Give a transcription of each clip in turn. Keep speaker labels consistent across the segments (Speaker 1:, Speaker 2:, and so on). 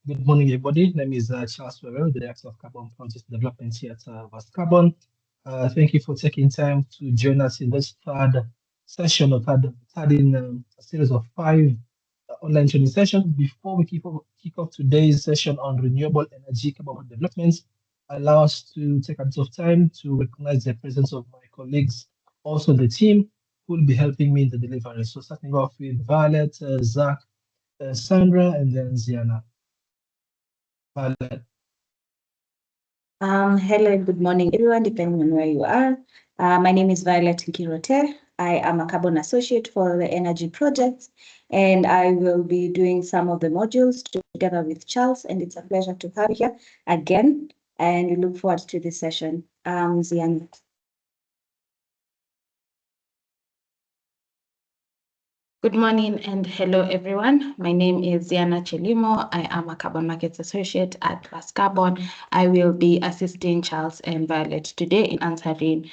Speaker 1: Good morning, everybody. My name is Charles Weber, the Director of Carbon Project Development here at Verst Carbon. Thank you for taking time to join us in this third session or third in a series of five online training sessions. Before we kick off today's session on renewable energy carbon development, allow us to take a bit of time to recognize the presence of my colleagues, also the team, who will be helping me in the delivery. So starting off with Violet, Zach, Sandra, and then Ziana. Violet.
Speaker 2: Hello and good morning, everyone, depending on where you are. My name is Violet Nkirote. I am a carbon associate for the energy projects, and I will be doing some of the modules together with Charles, and it's a pleasure to have you here again, and we look forward to this session. Ziana.
Speaker 3: Good morning and hello everyone. My name is Ziana Chelimo. I am a Carbon Markets Associate at Verst Carbon. I will be assisting Charles and Violet today in answering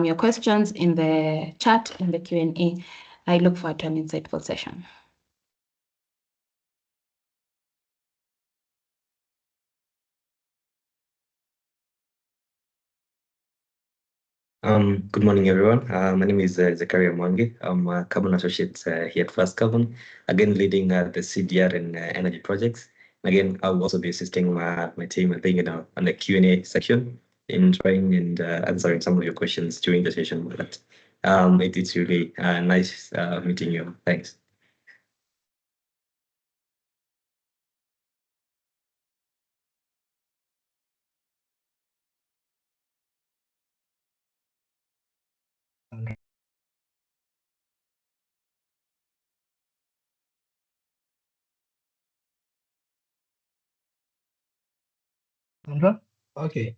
Speaker 3: your questions in the chat, in the Q&A. I look forward to an insightful session.
Speaker 4: Good morning, everyone. My name is Zakaria Mwangi. I'm a Carbon Associate here at Verst Carbon, again leading the CDR and energy projects. And again, I'll also be assisting my team, I think, on the Q&A section in trying and answering some of your questions during the session. But it's really nice meeting you. Thanks.
Speaker 1: Sandra? Okay.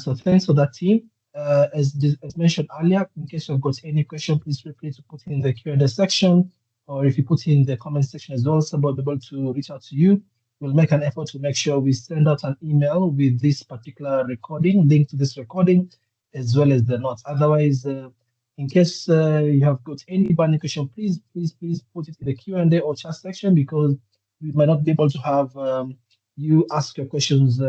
Speaker 1: So thanks for that, team. As mentioned earlier, in case you've got any question, please feel free to put in the Q&A section, or if you put in the comment section as well, somebody will be able to reach out to you. We'll make an effort to make sure we send out an email with this particular recording, link to this recording, as well as the notes. Otherwise, in case you have got any burning question, please put it in the Q&A or chat section, because we might not be able to have you ask your questions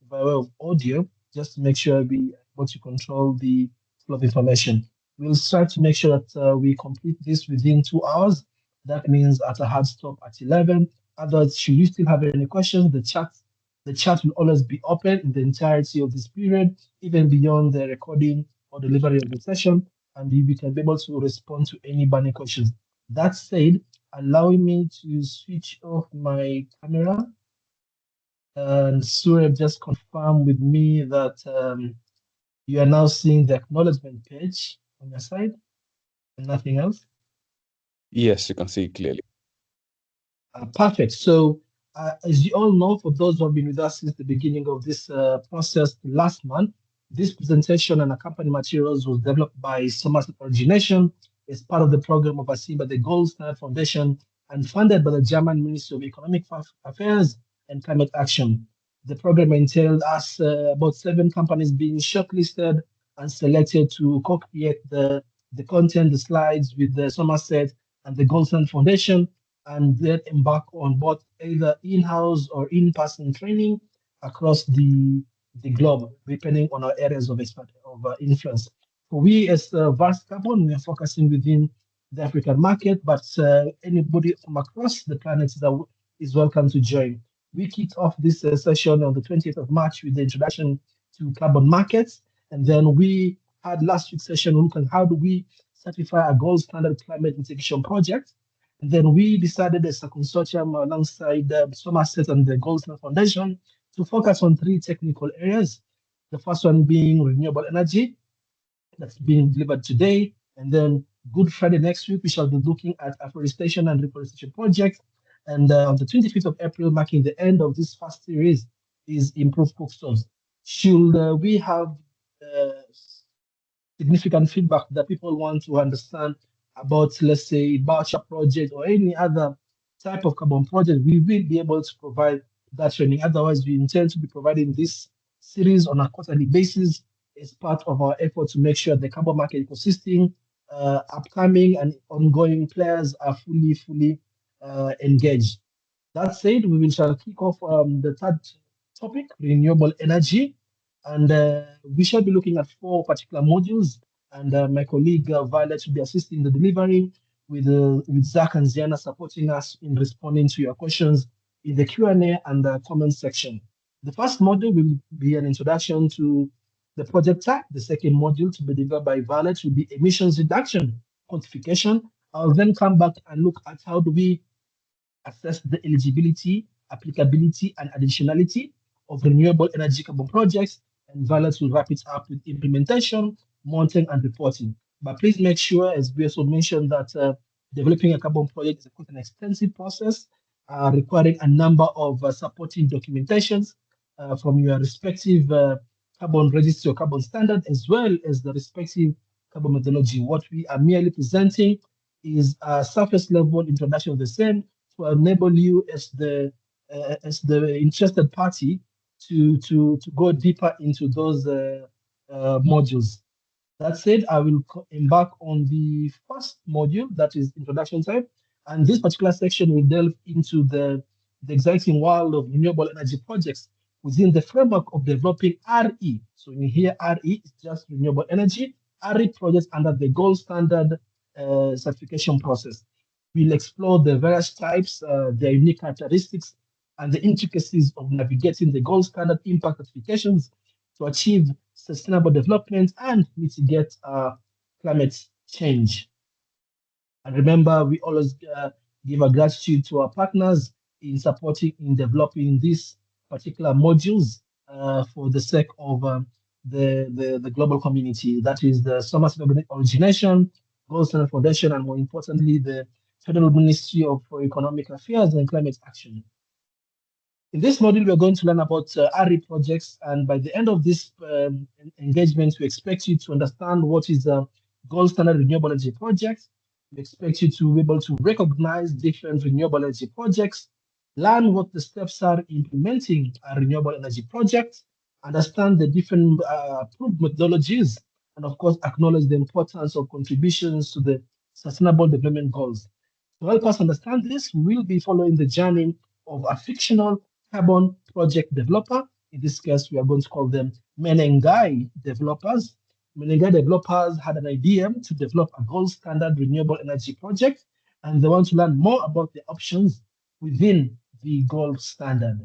Speaker 1: by way of audio, just to make sure we able to control the flow of information. We'll try to make sure that we complete this within 2 hours. That means at a hard stop at 11. Otherwise, should you still have any questions, the chat will always be open in the entirety of this period, even beyond the recording or delivery of the session, and we can be able to respond to any burning questions. That said, allowing me to switch off my camera. And Surab just confirmed with me that you are now seeing the acknowledgement page on your side and nothing else.
Speaker 5: Yes, you can see it clearly.
Speaker 1: Perfect. So, as you all know, for those who have been with us since the beginning of this process last month, this presentation and accompanying materials was developed by Somerset Origination as part of the program overseen by the Gold Standard Foundation and funded by the German Ministry of Economic Affairs and Climate Action. The program entailed us about 7 companies being shortlisted and selected to co-create the content, the slides with the Somerset and the Gold Standard Foundation, and then embark on both either in-house or in-person training across the globe, depending on our areas of influence. For we as Verst Carbon, we are focusing within the African market, but anybody from across the planet is welcome to join. We kicked off this session on the 20th of March with the introduction to carbon markets, and then we had last week's session looking at how do we certify a gold standard climate mitigation project. And then we decided as a consortium alongside Somerset and the Gold Standard Foundation to focus on 3 technical areas. The first one being renewable energy, that's being delivered today. And then Good Friday next week, we shall be looking at afforestation and reforestation projects. And on the 25th of April, marking the end of this first series, is improved cook stoves. Should we have significant feedback that people want to understand about, let's say, voucher project or any other type of carbon project, we will be able to provide that training. Otherwise, we intend to be providing this series on a quarterly basis as part of our effort to make sure the carbon market ecosystem, upcoming and ongoing players are fully engaged. That said, we shall kick off the third topic, renewable energy, and we shall be looking at four particular modules. And my colleague Violet will be assisting the delivery with Zach and Ziana supporting us in responding to your questions in the Q&A and the comment section. The first module will be an introduction to the project type. The second module to be delivered by Violet will be emissions reduction quantification. I'll then come back and look at how do we assess the eligibility, applicability, and additionality of renewable energy carbon projects, and Violet will wrap it up with implementation, monitoring, and reporting. But please make sure, as we also mentioned, that developing a carbon project is quite an extensive process, requiring a number of supporting documentations from your respective carbon registry or carbon standard, as well as the respective carbon methodology. What we are merely presenting is a surface level introduction of the same to enable you as the interested party to go deeper into those modules. That said, I will embark on the first module, that is introduction type, and this particular section will delve into the exciting world of renewable energy projects within the framework of developing RE. So when you hear RE, it's just renewable energy. RE projects under the gold standard certification process. We'll explore the various types, their unique characteristics, and the intricacies of navigating the gold standard impact certifications to achieve sustainable development and mitigate climate change. And remember, we always give a gratitude to our partners in supporting, in developing these particular modules for the sake of the global community. That is the Somerset Origination, Gold Standard Foundation, and more importantly, the Federal Ministry of Economic Affairs and Climate Action. In this module, we're going to learn about RE projects, and by the end of this engagement, we expect you to understand what is a gold standard renewable energy project. We expect you to be able to recognize different renewable energy projects, learn what the steps are implementing a renewable energy project, understand the different approved methodologies, and of course, acknowledge the importance of contributions to the sustainable development goals. To help us understand this, we will be following the journey of a fictional carbon project developer. In this case, we are going to call them Menengai developers. Menengai developers had an idea to develop a gold standard renewable energy project, and they want to learn more about the options within the gold standard.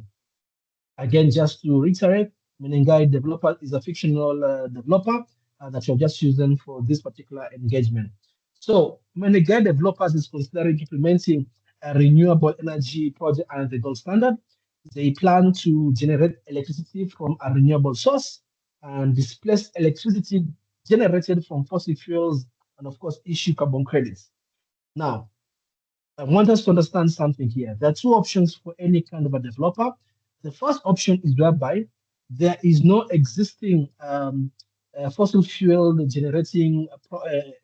Speaker 1: Again, just to reiterate, Menengai developer is a fictional developer that you're just using for this particular engagement. So Menengai developers is considering implementing a renewable energy project under the gold standard. They plan to generate electricity from a renewable source and displace electricity generated from fossil fuels and, of course, issue carbon credits. Now, I want us to understand something here. There are two options for any kind of a developer. The first option is whereby there is no existing fossil fuel generating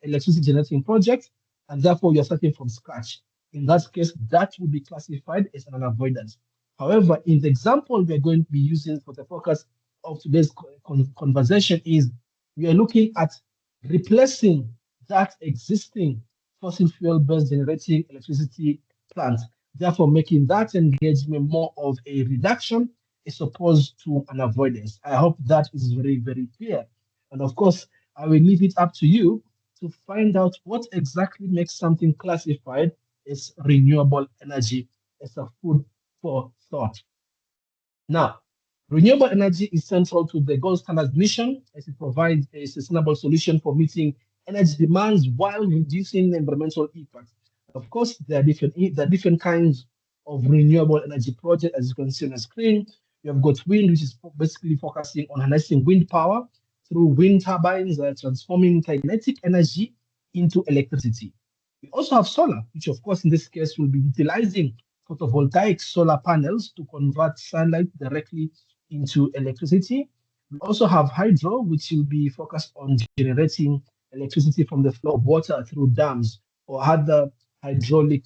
Speaker 1: electricity generating project, and therefore you're starting from scratch. In that case, that would be classified as an avoidance. However, in the example we're going to be using for the focus of today's conversation is we are looking at replacing that existing fossil fuel-based generating electricity plant, therefore making that engagement more of a reduction as opposed to an avoidance. I hope that is very, very clear. And of course, I will leave it up to you to find out what exactly makes something classified as renewable energy as a food for thought. Now, renewable energy is central to the gold standard mission as it provides a sustainable solution for meeting energy demands while reducing environmental impact. Of course, there are different kinds of renewable energy projects, as you can see on the screen. You have got wind, which is basically focusing on harnessing wind power through wind turbines, transforming kinetic energy into electricity. We also have solar, which of course in this case will be utilizing photovoltaic solar panels to convert sunlight directly into electricity. We also have hydro, which will be focused on generating electricity from the flow of water through dams or other hydraulic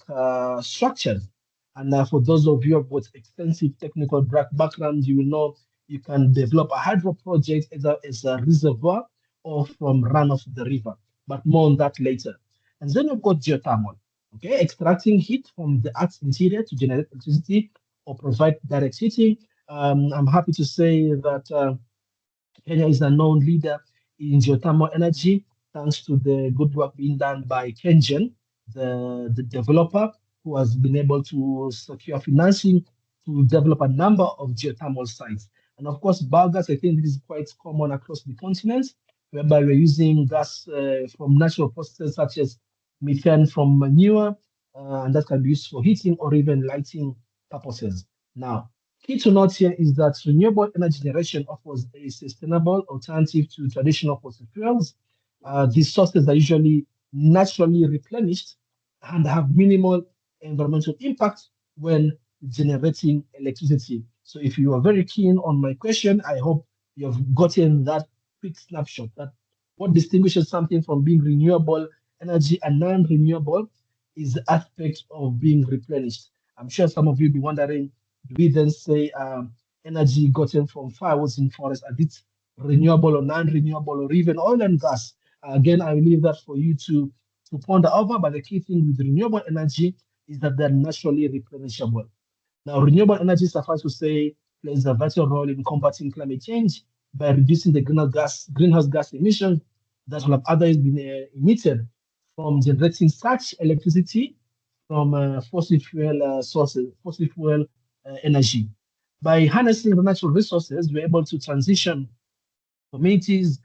Speaker 1: structures. And for those of you who have got extensive technical background, you will know you can develop a hydro project either as a reservoir or from runoff of the river, but more on that later. And then you've got geothermal. Okay, extracting heat from the Earth's interior to generate electricity or provide direct heating. I'm happy to say that Kenya is a known leader in geothermal energy, thanks to the good work being done by Kengen, the developer, who has been able to secure financing to develop a number of geothermal sites. And of course, biogas, I think this is quite common across the continent, whereby we're using gas from natural processes such as methane from manure, and that can be used for heating or even lighting purposes. Now, key to note here is that renewable energy generation offers a sustainable alternative to traditional fossil fuels. These sources are usually naturally replenished and have minimal environmental impact when generating electricity. So if you are very keen on my question, I hope you have gotten that quick snapshot that what distinguishes something from being renewable energy and non-renewable is the aspect of being replenished. I'm sure some of you will be wondering, do we then say energy gotten from firewoods in forest, are it renewable or non-renewable or even oil and gas? Again, I will leave that for you to ponder over, but the key thing with renewable energy is that they're naturally replenishable. Now, renewable energy, suffice to say, plays a vital role in combating climate change by reducing the greenhouse gas emissions that will have otherwise been emitted from generating such electricity from fossil fuel sources, fossil fuel energy. By harnessing the natural resources, we're able to transition communities,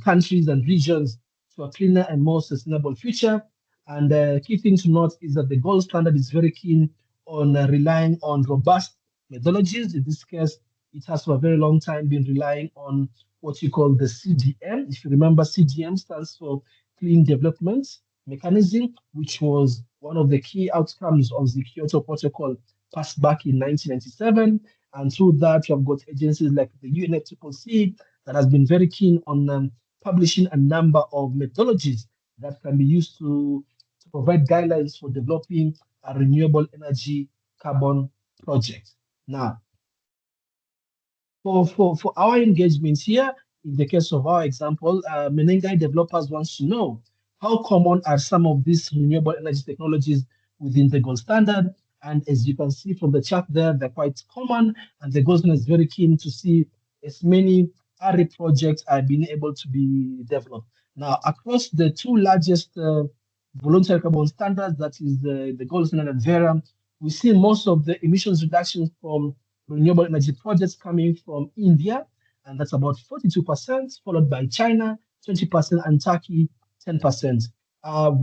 Speaker 1: countries, and regions to a cleaner and more sustainable future. And the key thing to note is that the gold standard is very keen on relying on robust methodologies. In this case, it has for a very long time been relying on what you call the CDM. If you remember, CDM stands for Clean Development Mechanism, which was one of the key outcomes of the Kyoto Protocol passed back in 1997. And through that, you have got agencies like the UNFCCC that has been very keen on publishing a number of methodologies that can be used to provide guidelines for developing a renewable energy carbon project. Now, for our engagements here, in the case of our example, Menengai developers wants to know how common are some of these renewable energy technologies within the gold standard. And as you can see from the chart there, they're quite common. And the government is very keen to see as many RE projects are being able to be developed. Now, across the two largest voluntary carbon standards, that is the gold standard and Vera, we see most of the emissions reductions from renewable energy projects coming from India, and that's about 42%, followed by China, 20%, and Turkey, 10%. For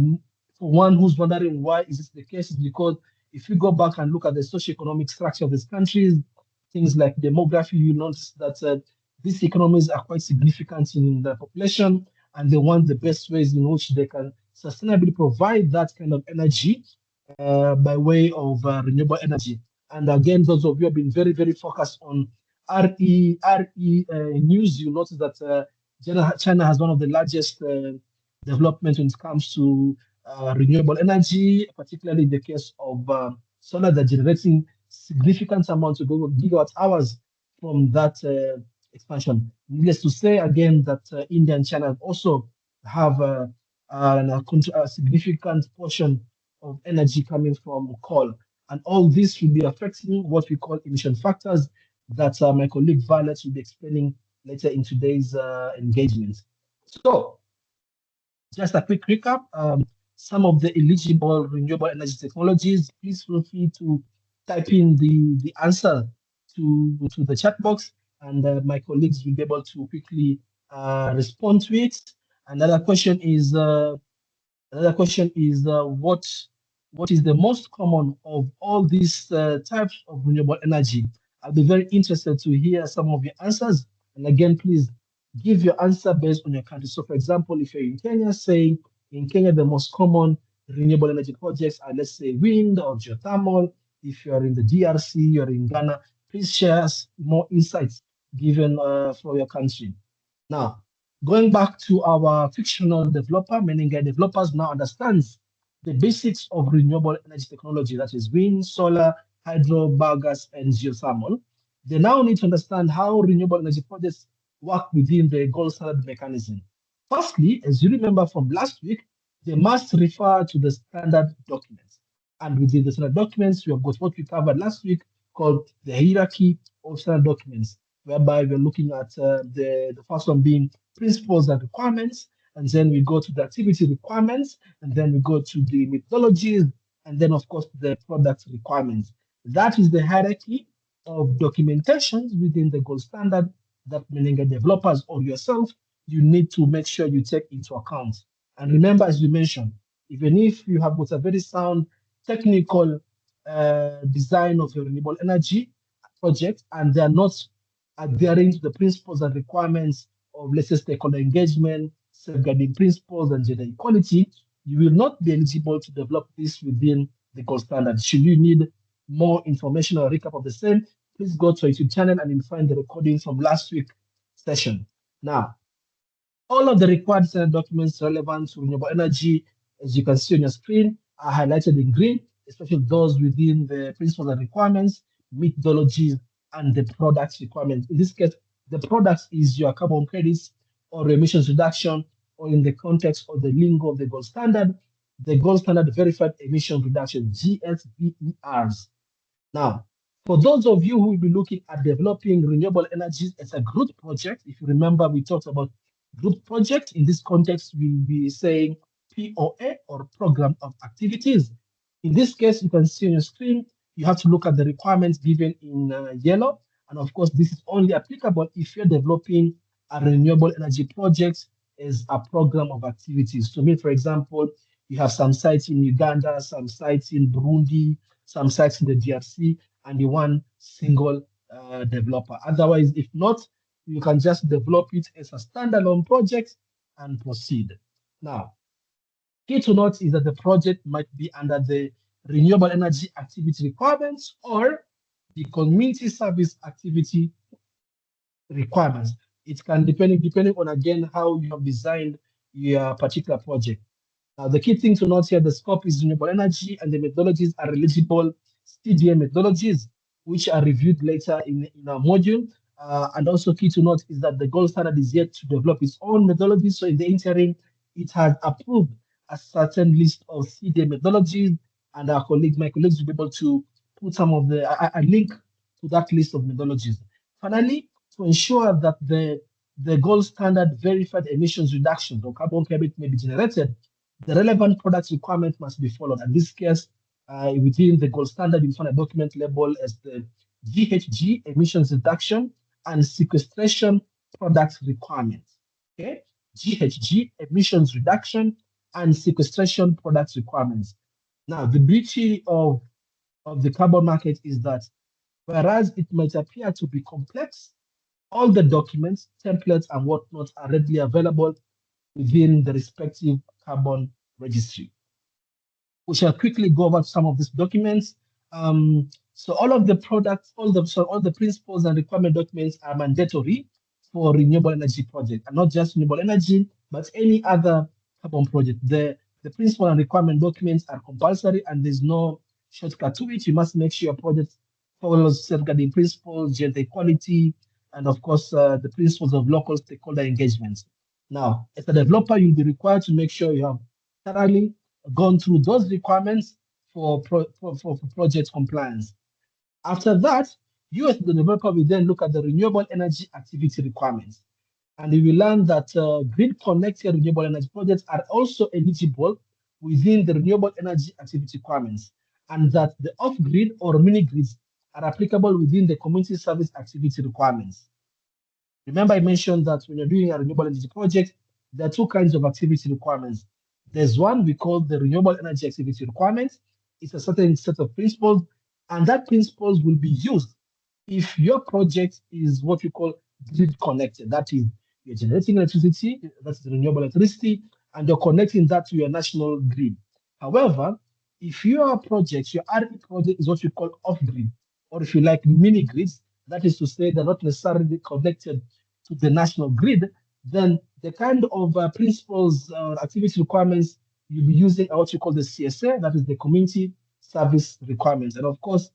Speaker 1: one who's wondering why is this the case, is because if you go back and look at the socioeconomic structure of these countries, things like demography, you notice that these economies are quite significant in the population, and they want the best ways in which they can sustainably provide that kind of energy by way of renewable energy. And again, those of you have been very, very focused on RE news. You notice that China has one of the largest development when it comes to renewable energy, particularly in the case of solar, that generating significant amounts of gigawatt hours from that expansion. Needless to say, again, that India and China also have a significant portion of energy coming from coal. And all this will be affecting what we call emission factors that my colleague Violet will be explaining later in today's engagement. So, just a quick recap. Some of the eligible renewable energy technologies, please feel free to type in the answer to the chat box, and my colleagues will be able to quickly respond to it. Another question is what is the most common of all these types of renewable energy? I'll be very interested to hear some of your answers. And again, please give your answer based on your country. So, for example, if you're in Kenya, say in Kenya, the most common renewable energy projects are, let's say, wind or geothermal. If you're in the DRC or in Ghana, please share us more insights given for your country. Now, going back to our fictional developer, Menengai developers now understands the basics of renewable energy technology, that is wind, solar, hydro, biogas, and geothermal. They now need to understand how renewable energy projects work within the gold standard mechanism. Firstly, as you remember from last week, they must refer to the standard documents. And within the standard documents, we have got what we covered last week called the hierarchy of standard documents, whereby we're looking at the first one being principles and requirements, and then we go to the activity requirements, and then we go to the methodologies, and then, of course, the product requirements. That is the hierarchy of documentations within the gold standard that meaning developers or yourself, you need to make sure you take into account. And remember, as we mentioned, even if you have got a very sound technical design of a renewable energy project and they are not adhering to the principles and requirements of, let's say, stakeholder engagement, safeguarding principles, and gender equality, you will not be eligible to develop this within the gold standard. Should you need more information or recap of the same, please go to our YouTube channel and you'll find the recording from last week's session. Now, all of the required standard documents relevant to renewable energy, as you can see on your screen, are highlighted in green, especially those within the principles and requirements, methodologies, and the products requirements. In this case, the products is your carbon credits or emissions reduction, or in the context of the lingo of the gold standard, the gold standard verified emission reduction, GSVERs. Now, for those of you who will be looking at developing renewable energies as a group project, if you remember, we talked about group project. In this context, we'll be saying POA or program of activities. In this case, you can see on your screen, you have to look at the requirements given in yellow. And of course, this is only applicable if you're developing a renewable energy project as a program of activities. So, me, for example, you have some sites in Uganda, some sites in Burundi, some sites in the DRC, and the one single developer. Otherwise, if not, you can just develop it as a standalone project and proceed. Now, key to note is that the project might be under the renewable energy activity requirements or the community service activity requirements. It can depending on again how you have designed your particular project. Now, the key thing to note here, the scope is renewable energy and the methodologies are eligible CDM methodologies, which are reviewed later in our module. And also key to note is that the gold standard is yet to develop its own methodologies. So in the interim, it has approved a certain list of CDM methodologies, and my colleagues will be able to put some of a link to that list of methodologies. Finally, to ensure that the gold standard verified emissions reduction or carbon credit may be generated, the relevant product requirement must be followed. In this case, within the gold standard, you find a document labeled as the GHG emissions reduction and sequestration product requirements. Okay, GHG emissions reduction and sequestration product requirements. Now, the beauty of the carbon market is that whereas it might appear to be complex, all the documents, templates, and whatnot are readily available within the respective carbon registry. We shall quickly go over some of these documents. So all of the products, all the principles and requirement documents are mandatory for renewable energy project, and not just renewable energy, but any other carbon project. The principle and requirement documents are compulsory, and there's no shortcut to it. You must make sure your project follows safeguarding principles, gender equality, and of course the principles of local stakeholder engagements. Now, as a developer, you'll be required to make sure you have thoroughly gone through those requirements for project compliance. After that, you as the developer will then look at the renewable energy activity requirements. And you will learn that grid-connected renewable energy projects are also eligible within the renewable energy activity requirements, and that the off-grid or mini-grids are applicable within the community service activity requirements. Remember, I mentioned that when you're doing a renewable energy project, there are two kinds of activity requirements. There's one we call the renewable energy activity requirements. It's a certain set of principles, and that principles will be used if your project is what we call grid connected. That is, you're generating electricity, that's renewable electricity, and you're connecting that to your national grid. However, if your project, your RE project is what we call off-grid, or if you like mini grids, that is to say they're not necessarily connected to the national grid, then the kind of principles activity requirements you'll be using are what you call the CSA, that is the community service requirements. And of course,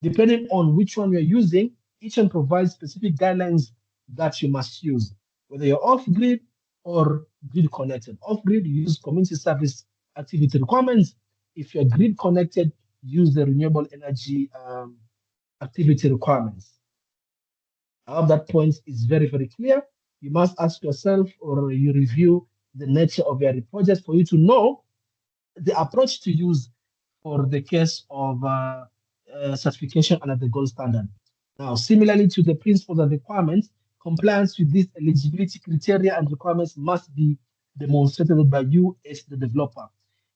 Speaker 1: depending on which one you're using, each one provides specific guidelines that you must use. Whether you're off-grid or grid connected. Off grid, you use community service activity requirements. If you're grid connected, use the renewable energy activity requirements. I hope that point is very, very clear. You must ask yourself or you review the nature of your project for you to know the approach to use for the case of certification under the gold standard. Now, similarly to the principles and requirements, compliance with these eligibility criteria and requirements must be demonstrated by you as the developer.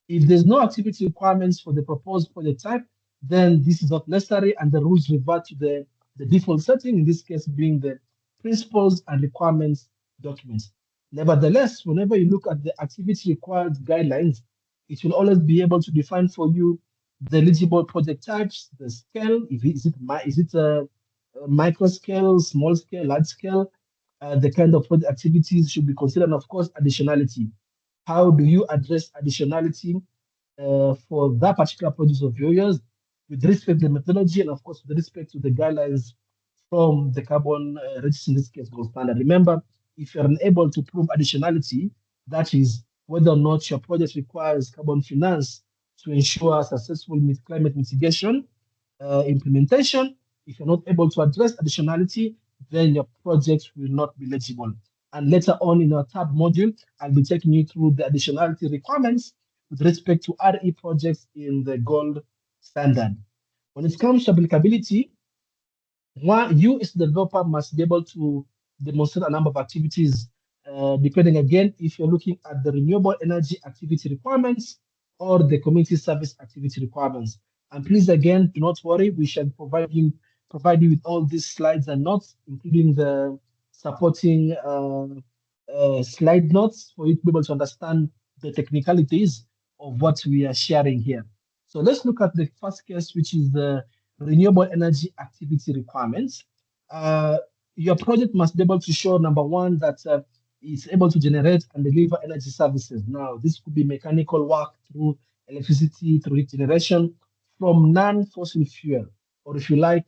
Speaker 1: If there's no activity requirements for the proposed project type, then this is not necessary and the rules revert to the default setting, in this case being the principles and requirements documents. Nevertheless, whenever you look at the activity required guidelines, it will always be able to define for you the eligible project types, the scale, is it a micro scale, small scale, large scale, the kind of project activities should be considered, and of course, additionality. How do you address additionality for that particular project of yours with respect to the methodology and of course with respect to the guidelines from the carbon registry, in this case, gold standard. Remember, if you're unable to prove additionality, that is whether or not your project requires carbon finance to ensure successful climate mitigation implementation, if you're not able to address additionality, then your project will not be legible. And later on in our third module, I'll be taking you through the additionality requirements with respect to RE projects in the gold standard. When it comes to applicability, you as the developer must be able to demonstrate a number of activities, depending again if you're looking at the renewable energy activity requirements or the community service activity requirements. And please again, do not worry, we shall provide you with all these slides and notes, including the supporting slide notes for you to be able to understand the technicalities of what we are sharing here. So let's look at the first case, which is the renewable energy activity requirements. Your project must be able to show, number one, that it's able to generate and deliver energy services. Now, this could be mechanical work through electricity, through heat generation from non-fossil fuel, or if you like,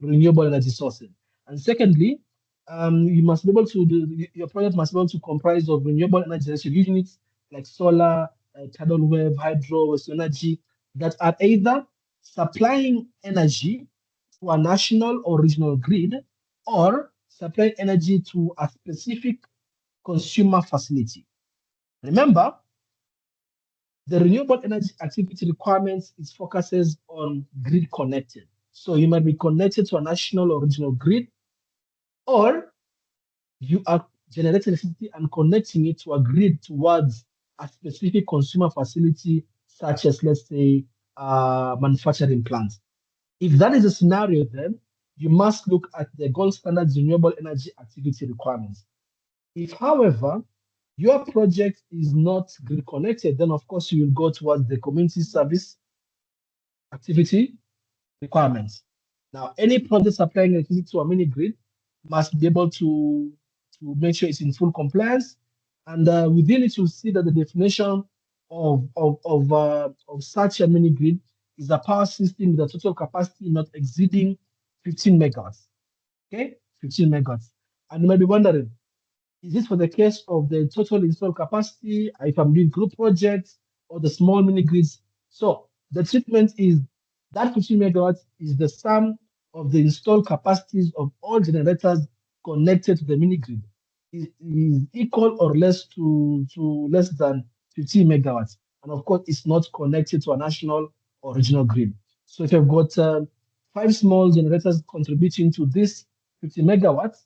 Speaker 1: renewable energy sources. And secondly, you must be able to your project must be able to comprise of renewable energy generation units like solar, tidal wave, hydro, waste energy that are either supplying energy to a national or regional grid or supplying energy to a specific consumer facility. Remember, the renewable energy activity requirements is focuses on grid connected. So you might be connected to a national or regional grid, or you are generating electricity and connecting it to a grid towards a specific consumer facility, such as, let's say, manufacturing plants. If that is the scenario, then you must look at the gold standard renewable energy activity requirements. If, however, your project is not grid connected, then of course you will go towards the community service activity requirements. Now, any project supplying electricity to a mini grid must be able to make sure it's in full compliance. And within it, you'll see that the definition of such a mini grid is a power system with a total capacity not exceeding 15 megawatts. Okay, 15 megawatts. And you might be wondering, is this for the case of the total installed capacity, if I'm doing group projects, or the small mini grids? So the treatment is that 15 megawatts is the sum of the installed capacities of all generators connected to the mini grid. It is equal or less to less than 15 megawatts. And of course, it's not connected to a national or regional grid. So if you've got 5 small generators contributing to this 50 megawatts,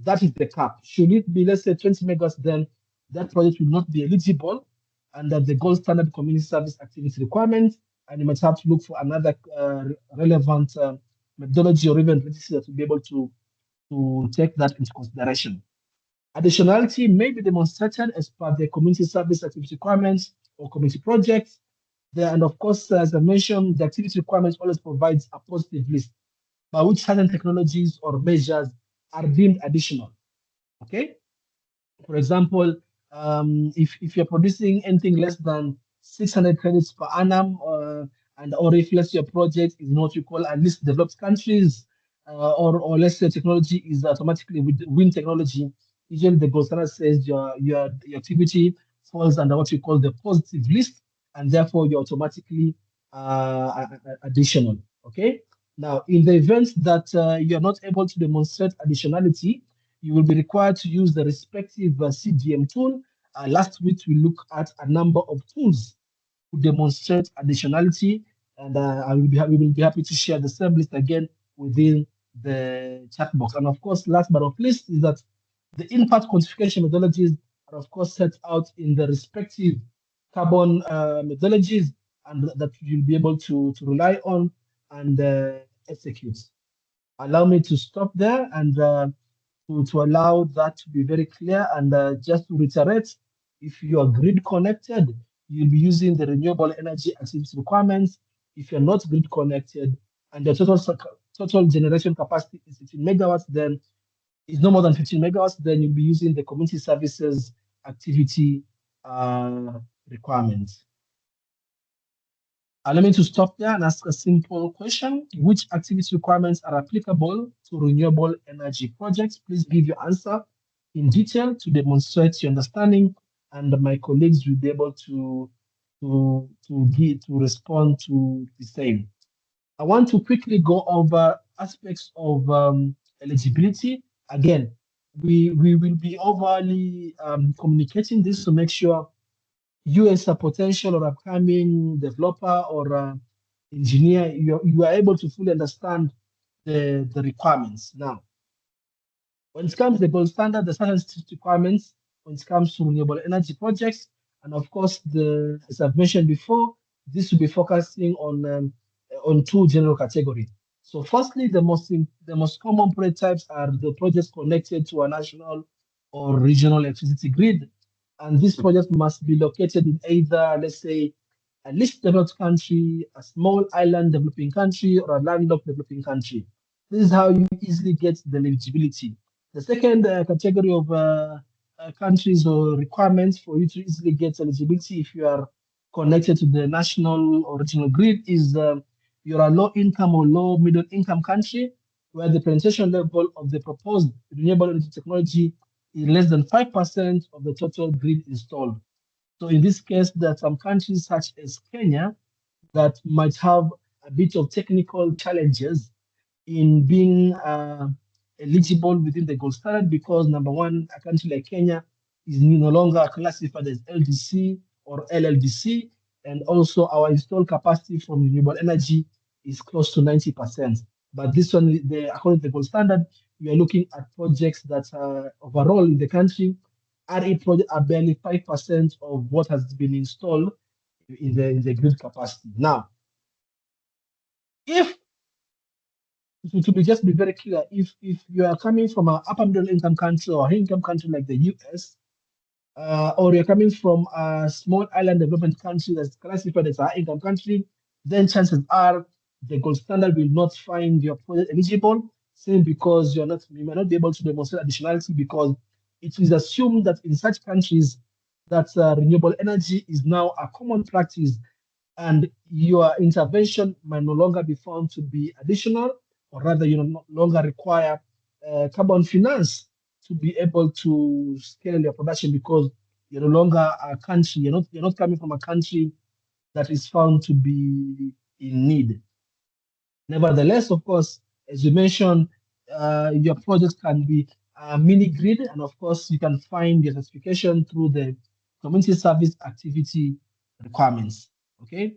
Speaker 1: that is the cap. Should it be, let's say, 20 megawatts, then that project will not be eligible under the gold standard community service activity requirement, and you might have to look for another relevant methodology or even registry that will be able to take that into consideration. Additionality may be demonstrated as per the community service activity requirements or community projects. There, and of course, as I mentioned, the activity requirements always provides a positive list by which certain technologies or measures are deemed additional. Okay, for example, if you're producing anything less than 600 credits per annum, and or if let's say your project is not what you call at least developed countries, or let's say technology is automatically with wind technology, usually the gold standard says your activity falls under what we call the positive list, and therefore you're automatically additional. Okay. Now, in the event that you're not able to demonstrate additionality, you will be required to use the respective CGM tool. Last week, we looked at a number of tools to demonstrate additionality, and we will be happy to share the same list again within the chat box. And of course, last but not least, is that the impact quantification methodologies are of course set out in the respective carbon methodologies, and that you'll be able to rely on and execute. Allow me to stop there and to allow that to be very clear. And just to reiterate, if you are grid connected, you'll be using the renewable energy activity requirements. If you're not grid connected and the total generation capacity is 15 megawatts, then it's no more than 15 megawatts, then you'll be using the community services activity requirements. Allow me to stop there and ask a simple question. Which activity requirements are applicable to renewable energy projects? Please give your answer in detail to demonstrate your understanding, and my colleagues will be able to respond to the same. I want to quickly go over aspects of eligibility. Again, we will be overly communicating this to make sure you as a potential or upcoming developer or engineer, you are able to fully understand the requirements. Now, when it comes to the gold standard, the certain requirements when it comes to renewable energy projects, and of course, as I've mentioned before, this will be focusing on two general categories. So, firstly, the most common project types are the projects connected to a national or regional electricity grid, and these projects must be located in either, let's say, a least developed country, a small island developing country, or a landlocked developing country. This is how you easily get the eligibility. The second category of countries or requirements for you to easily get eligibility if you are connected to the national or regional grid is you're a low income or low middle income country where the penetration level of the proposed renewable energy technology is less than 5% of the total grid installed. So in this case, there are some countries such as Kenya that might have a bit of technical challenges in being eligible within the gold standard because number one, a country like Kenya is no longer classified as LDC or LLDC, and also our installed capacity from renewable energy is close to 90%. But this one, according to the gold standard, we are looking at projects that overall in the country RE projects are barely 5% of what has been installed in the grid capacity. Now, if to be just be very clear, if you are coming from an upper middle income country or high income country like the US, or you're coming from a small island development country that's classified as a high income country, then chances are the gold standard will not find your project eligible, simply because you may not be able to demonstrate additionality because it is assumed that in such countries that renewable energy is now a common practice and your intervention might no longer be found to be additional, or rather, you no longer require carbon finance to be able to scale your production because you're no longer a country, you're not coming from a country that is found to be in need. Nevertheless, of course, as you mentioned, your projects can be mini grid, and of course, you can find your certification through the community service activity requirements. Okay.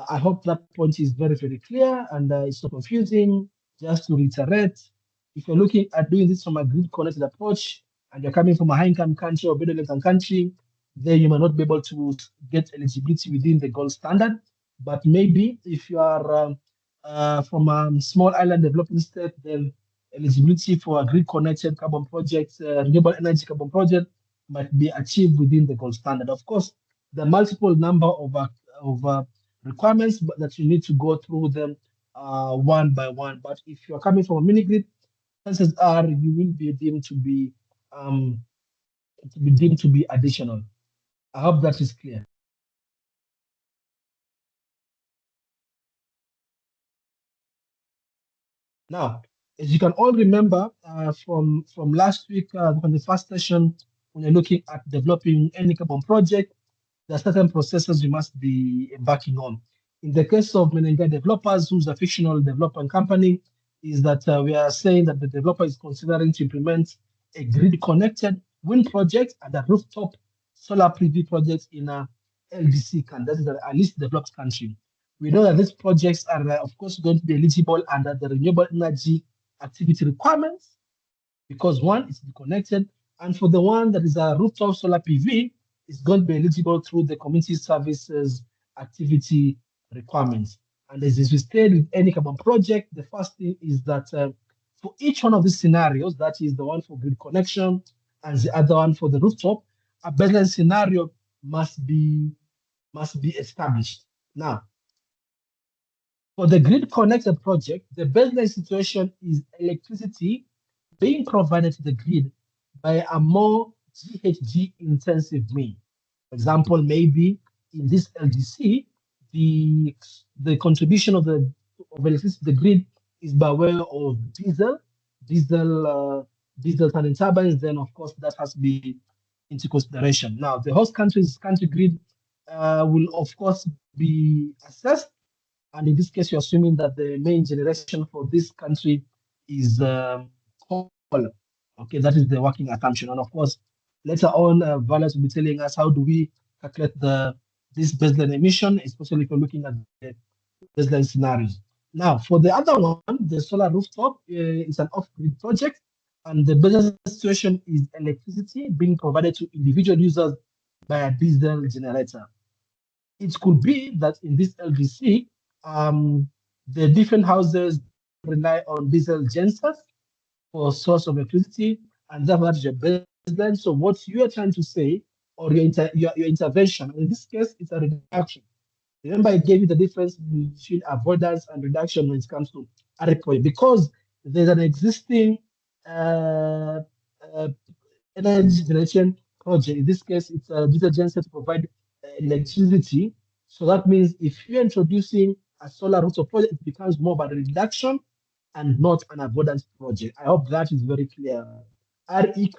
Speaker 1: I hope that point is very, very clear and it's not confusing. Just to reiterate, if you're looking at doing this from a grid connected approach and you're coming from a high income country or middle income country, then you might not be able to get eligibility within the gold standard. But maybe if you are from a small island developing state, then eligibility for a grid connected carbon project, renewable energy carbon project might be achieved within the gold standard. Of course, the multiple number of requirements, but that you need to go through them one by one. But if you're coming from a mini grid, chances are you will be deemed to be additional. I hope that is clear. Now, As you can all remember from last week, on the first session, when you're looking at developing any carbon project, there are certain processes you must be embarking on. In the case of Menenga Developers, who's a fictional development company, is that we are saying that the developer is considering to implement a grid-connected wind project and a rooftop solar PV project in a LDC country, that is a least developed country. We know that these projects are, of course, going to be eligible under the renewable energy activity requirements because one is connected, and for the one that is a rooftop solar PV, it's going to be eligible through the community services activity requirements. And as we stated with any carbon project, the first thing is that for each one of these scenarios, that is the one for grid connection and the other one for the rooftop, a baseline scenario must be established. Now, for the grid connected project, the baseline situation is electricity being provided to the grid by a more GHG intensive mean. For example, maybe in this LDC, the contribution of electricity to the grid is by way of diesel turning turbines. Then, of course, that has to be into consideration. Now, the host country's country grid will, of course, be assessed. And in this case, you're assuming that the main generation for this country is coal. Okay, that is the working assumption. And of course, later on, Valas will be telling us how do we calculate this baseline emission, especially if you're looking at the baseline scenarios. Now, for the other one, the solar rooftop is an off-grid project, and the baseline situation is electricity being provided to individual users by a diesel generator. It could be that in this LDC, the different houses rely on diesel gensets for source of electricity, and that's your baseline. So what you are trying to say, or your intervention, in this case, it's a reduction. Remember, I gave you the difference between avoidance and reduction when it comes to RPO, because there's an existing uh, uh, energy generation project. In this case, it's a diesel genset to provide electricity. So that means if you're introducing a solar rooftop project, it becomes more of a reduction and not an avoidance project. I hope that is very clear. RE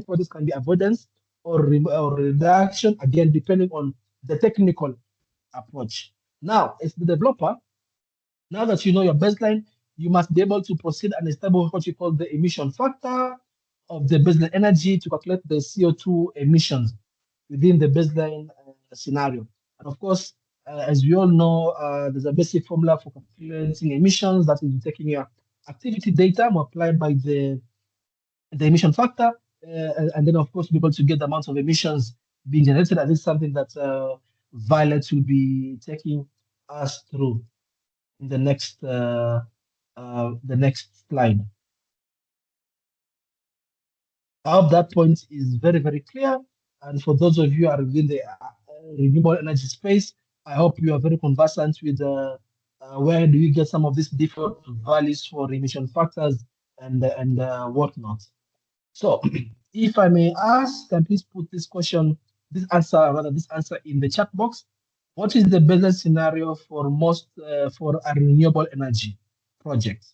Speaker 1: projects can be avoidance or reduction, again, depending on the technical approach. Now, as the developer, now that you know your baseline, you must be able to proceed and establish what you call the emission factor of the baseline energy to calculate the CO2 emissions within the baseline scenario. And of course, as we all know, there's a basic formula for calculating emissions, that is taking your activity data multiplied by the emission factor, and then of course be able to get the amount of emissions being generated. And this is something that Violet will be taking us through in the next slide. I hope that point is very, very clear. And for those of you who are within the renewable energy space, I hope you are very conversant with where do you get some of these different values for emission factors and whatnot. So, if I may ask, and please put this answer in the chat box. What is the business scenario for for a renewable energy project?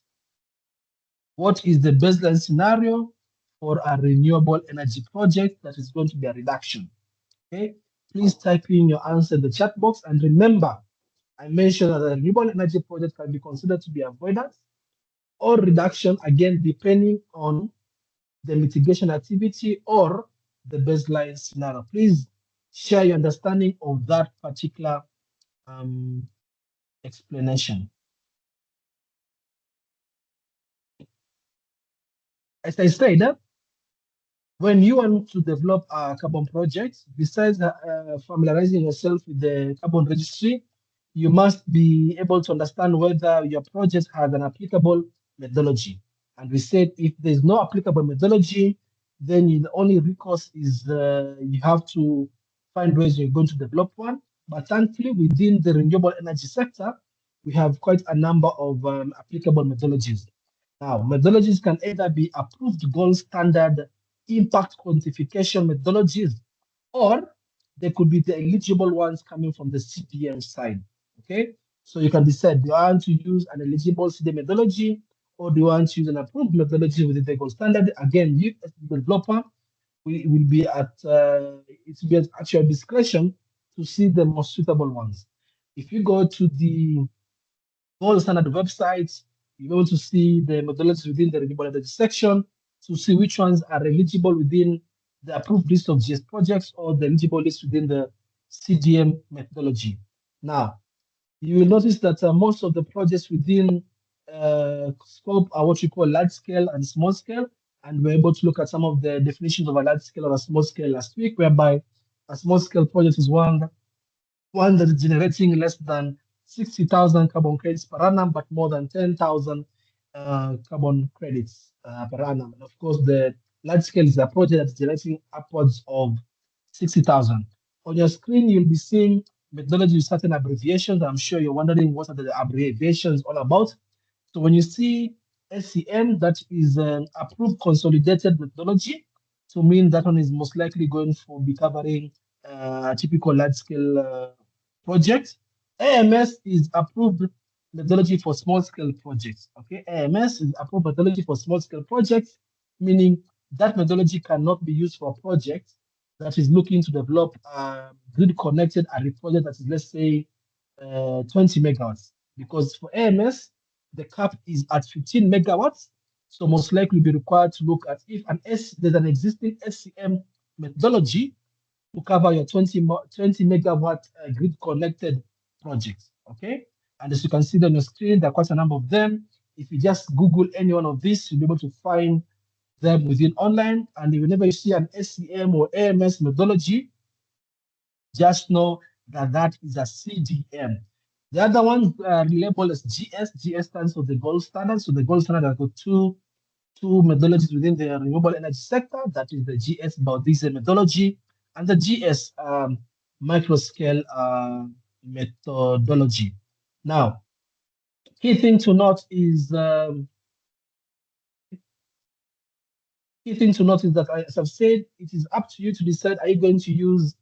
Speaker 1: What is the baseline scenario for a renewable energy project that is going to be a reduction? Okay, please type in your answer in the chat box. And remember, I mentioned that a renewable energy project can be considered to be avoidance or reduction, again, depending on the mitigation activity or the baseline scenario. Please share your understanding of that particular explanation. As I said, when you want to develop a carbon project, besides familiarizing yourself with the carbon registry, you must be able to understand whether your project has an applicable methodology. And we said if there's no applicable methodology, then the only recourse is you have to find ways you're going to develop one. But thankfully, within the renewable energy sector, we have quite a number of applicable methodologies. Now, methodologies can either be approved gold standard impact quantification methodologies, or they could be the eligible ones coming from the CDM side. Okay, so you can decide, do I want to use an eligible CDM methodology, or do you want to use an approved methodology within the gold standard? Again, you as the developer will be at it will be at your discretion to see the most suitable ones. If you go to the gold standard websites, you'll be able to see the methodologies within the renewable energy section to see which ones are eligible within the approved list of GS projects or the eligible list within the CDM methodology. Now, you will notice that most of the projects within scope are what we call large scale and small scale. And we're able to look at some of the definitions of a large scale or a small scale last week, whereby a small scale project is one that is generating less than 60,000 carbon credits per annum, but more than 10,000 carbon credits per annum. And of course, the large scale is a project that's generating upwards of 60,000. On your screen, you'll be seeing methodology with certain abbreviations. I'm sure you're wondering what are the abbreviations all about. So when you see SCM, that is an approved consolidated methodology. So mean that one is most likely going to be covering a typical large scale project. AMS is approved methodology for small scale projects. Okay, AMS is approved methodology for small scale projects, meaning that methodology cannot be used for a project that is looking to develop a grid connected array project that is, let's say, 20 megawatts. Because for AMS, the cap is at 15 megawatts. So most likely be required to look at if there's an existing SCM methodology to cover your 20 megawatt grid connected projects. Okay. And as you can see on your screen, there are quite a number of them. If you just Google any one of these, you'll be able to find them within online. And whenever you see an SCM or AMS methodology, just know that that is a CDM. The other one labeled as GS. GS stands for the gold standard. So the gold standard has got two methodologies within the renewable energy sector. That is the GS biodiesel methodology and the GS microscale methodology. Now, key thing to note is that, as I've said, it is up to you to decide: are you going to use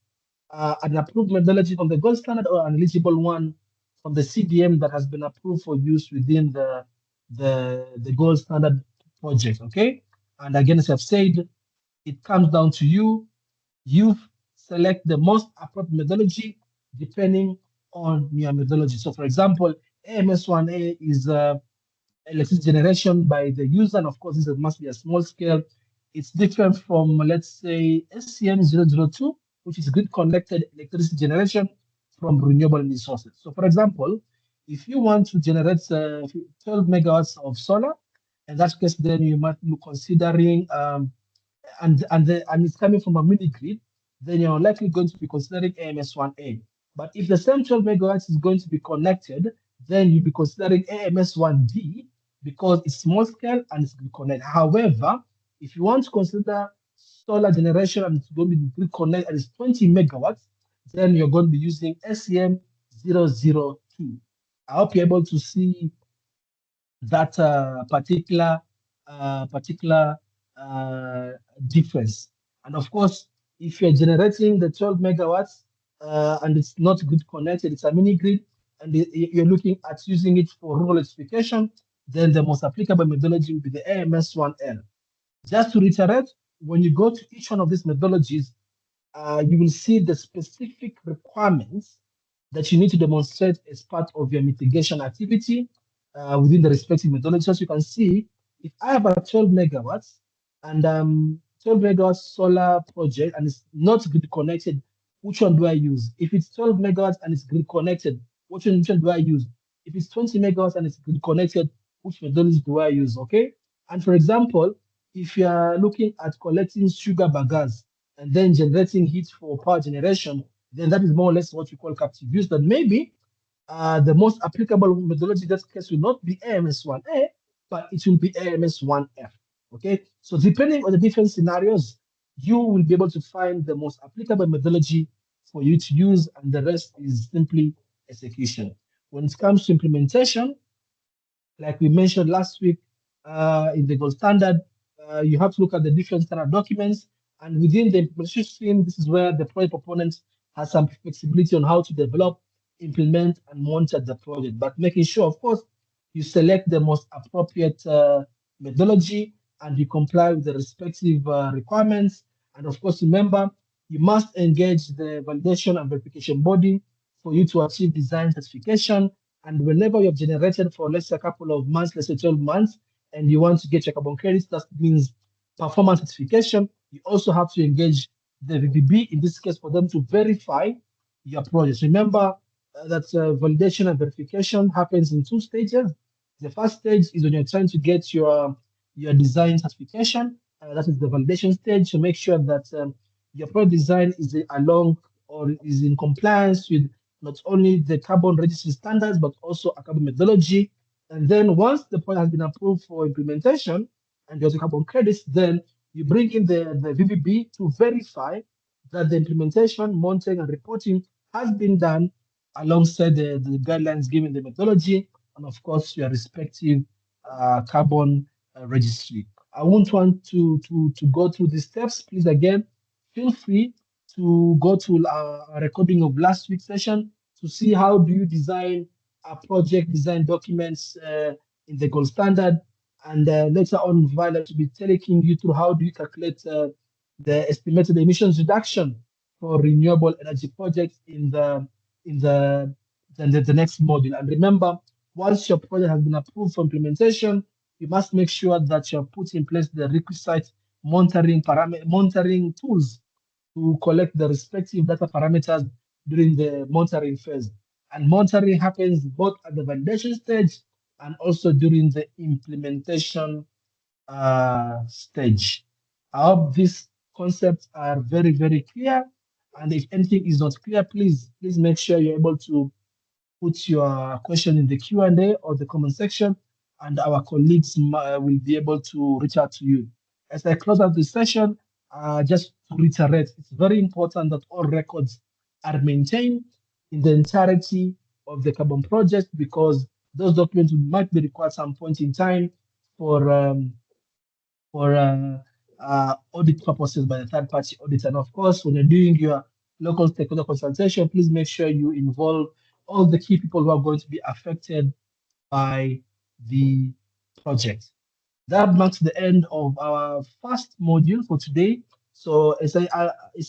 Speaker 1: an approved methodology from the gold standard or an eligible one from the CDM that has been approved for use within the gold standard project? Okay, and again, as I've said, it comes down to you. You select the most appropriate methodology depending on your methodology. So, for example, AMS1A is electricity generation by the user, and of course, this must be a small scale. It's different from, let's say, SCM002, which is grid connected electricity generation from renewable energy sources. So, for example, if you want to generate 12 megawatts of solar, in that case, then you might be considering and it's coming from a mini grid, then you're likely going to be considering AMS1A. But if the same 12 megawatts is going to be connected, then you'll be considering AMS1B because it's small scale and it's grid connected. However, if you want to consider solar generation and it's going to be grid connected and it's 20 megawatts, then you're going to be using SCM002. I hope you're able to see that particular difference. And of course, if you're generating the 12 megawatts and it's not grid connected, it's a mini grid, and you're looking at using it for rural electrification, then the most applicable methodology will be the AMS1L. Just to reiterate, when you go to each one of these methodologies, you will see the specific requirements that you need to demonstrate as part of your mitigation activity within the respective methodology. As you can see, if I have a 12 megawatts and 12 megawatts solar project and it's not grid connected, which one do I use? If it's 12 megawatts and it's grid connected, which one do I use? If it's 20 megawatts and it's grid connected, which methodology do I use? Okay. And for example, if you are looking at collecting sugar bagasse and then generating heat for power generation, then that is more or less what we call captive use. But maybe the most applicable methodology in that case will not be AMS1A, but it will be AMS1F. Okay, so depending on the different scenarios, you will be able to find the most applicable methodology for you to use, and the rest is simply execution. When it comes to implementation, like we mentioned last week in the gold standard, you have to look at the different standard documents, and within the implementation stream, this is where the project proponent has some flexibility on how to develop, implement, and monitor the project, but making sure, of course, you select the most appropriate methodology, and you comply with the respective requirements. And of course, remember, you must engage the validation and verification body for you to achieve design certification. And whenever you have generated for, let's say, a couple of months, let's say 12 months, and you want to get your carbon credits, that means performance certification, you also have to engage the VBB, in this case, for them to verify your project. Remember that validation and verification happens in two stages. The first stage is when you're trying to get your design certification. That is the validation stage, to make sure that your product design is along or is in compliance with not only the carbon registry standards, but also a carbon methodology. And then once the product has been approved for implementation and there's carbon credits, then you bring in the VVB to verify that the implementation, monitoring, and reporting has been done alongside the guidelines given the methodology, and of course your respective carbon registry. I won't want to go through these steps. Please, again, feel free to go to a recording of last week's session to see how do you design a project design documents in the gold standard. And later on, Violet will be taking you through how do you calculate the estimated emissions reduction for renewable energy projects in the next module. And remember, once your project has been approved for implementation, you must make sure that you have put in place the requisite monitoring tools to collect the respective data parameters during the monitoring phase. And monitoring happens both at the validation stage and also during the implementation stage. I hope these concepts are very, very clear. And if anything is not clear, please make sure you're able to put your question in the Q&A or the comment section, and our colleagues will be able to reach out to you. As I close out this session, just to reiterate, it's very important that all records are maintained in the entirety of the carbon project, because those documents might be required at some point in time for audit purposes by the third-party auditor. And of course, when you're doing your local stakeholder consultation, please make sure you involve all the key people who are going to be affected by the project. That marks the end of our first module for today. So it's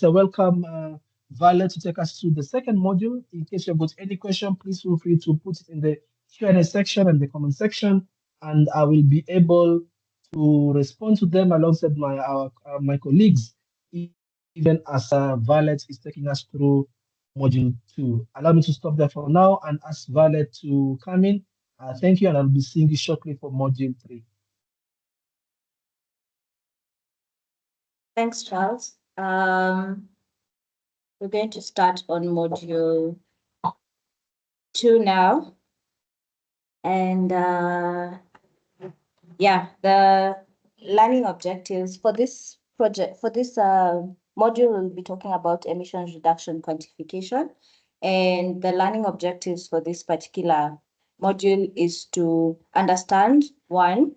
Speaker 1: a welcome, Violet, to take us through the second module. In case you've got any question, please feel free to put it in the Q&A section and the comment section, and I will be able to respond to them alongside my colleagues, even as Violet is taking us through module 2. Allow me to stop there for now and ask Violet to come in. Thank you, and I'll be seeing you shortly for module 3.
Speaker 2: Thanks, Charles. We're going to start on module 2 now. And yeah, the learning objectives for this project, for this module, we'll be talking about emissions reduction quantification. And the learning objectives for this particular module is to understand, one,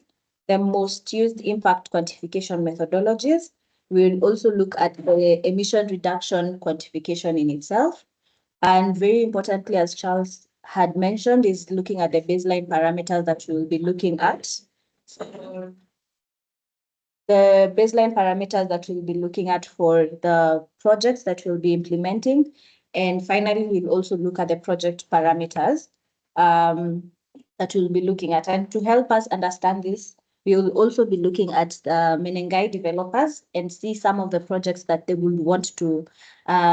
Speaker 2: the most used impact quantification methodologies. We'll also look at the emission reduction quantification in itself. And very importantly, as Charles had mentioned, is looking at the baseline parameters that we'll be looking at. So the baseline parameters that we'll be looking at for the projects that we'll be implementing. And finally, we'll also look at the project parameters that we'll be looking at. And to help us understand this, we will also be looking at the Menengai developers and see some of the projects that they will want to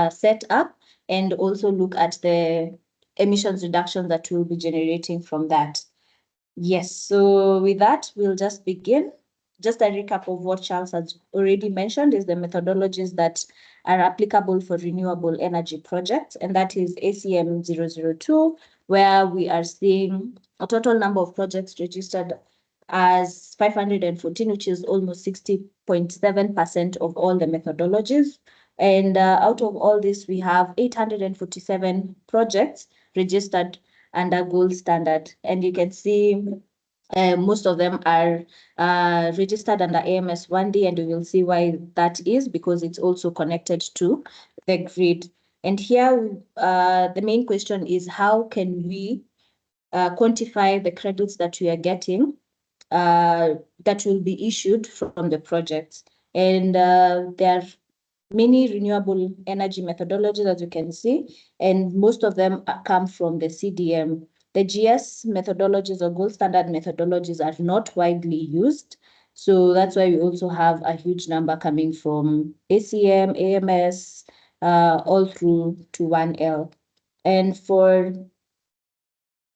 Speaker 2: set up, and also look at the emissions reduction that we'll be generating from that. Yes, so with that, we'll just begin. Just a recap of what Charles has already mentioned is the methodologies that are applicable for renewable energy projects, and that is ACM 002, where we are seeing a total number of projects registered as 514, which is almost 60.7% of all the methodologies. And out of all this, we have 847 projects registered under gold standard. And you can see most of them are registered under AMS 1D, and we will see why that is, because it's also connected to the grid. And here, the main question is, how can we quantify the credits that we are getting that will be issued from the projects. And there are many renewable energy methodologies, as you can see, and most of them come from the CDM. The GS methodologies or gold standard methodologies are not widely used. So that's why we also have a huge number coming from ACM, AMS, all through to 1L. And for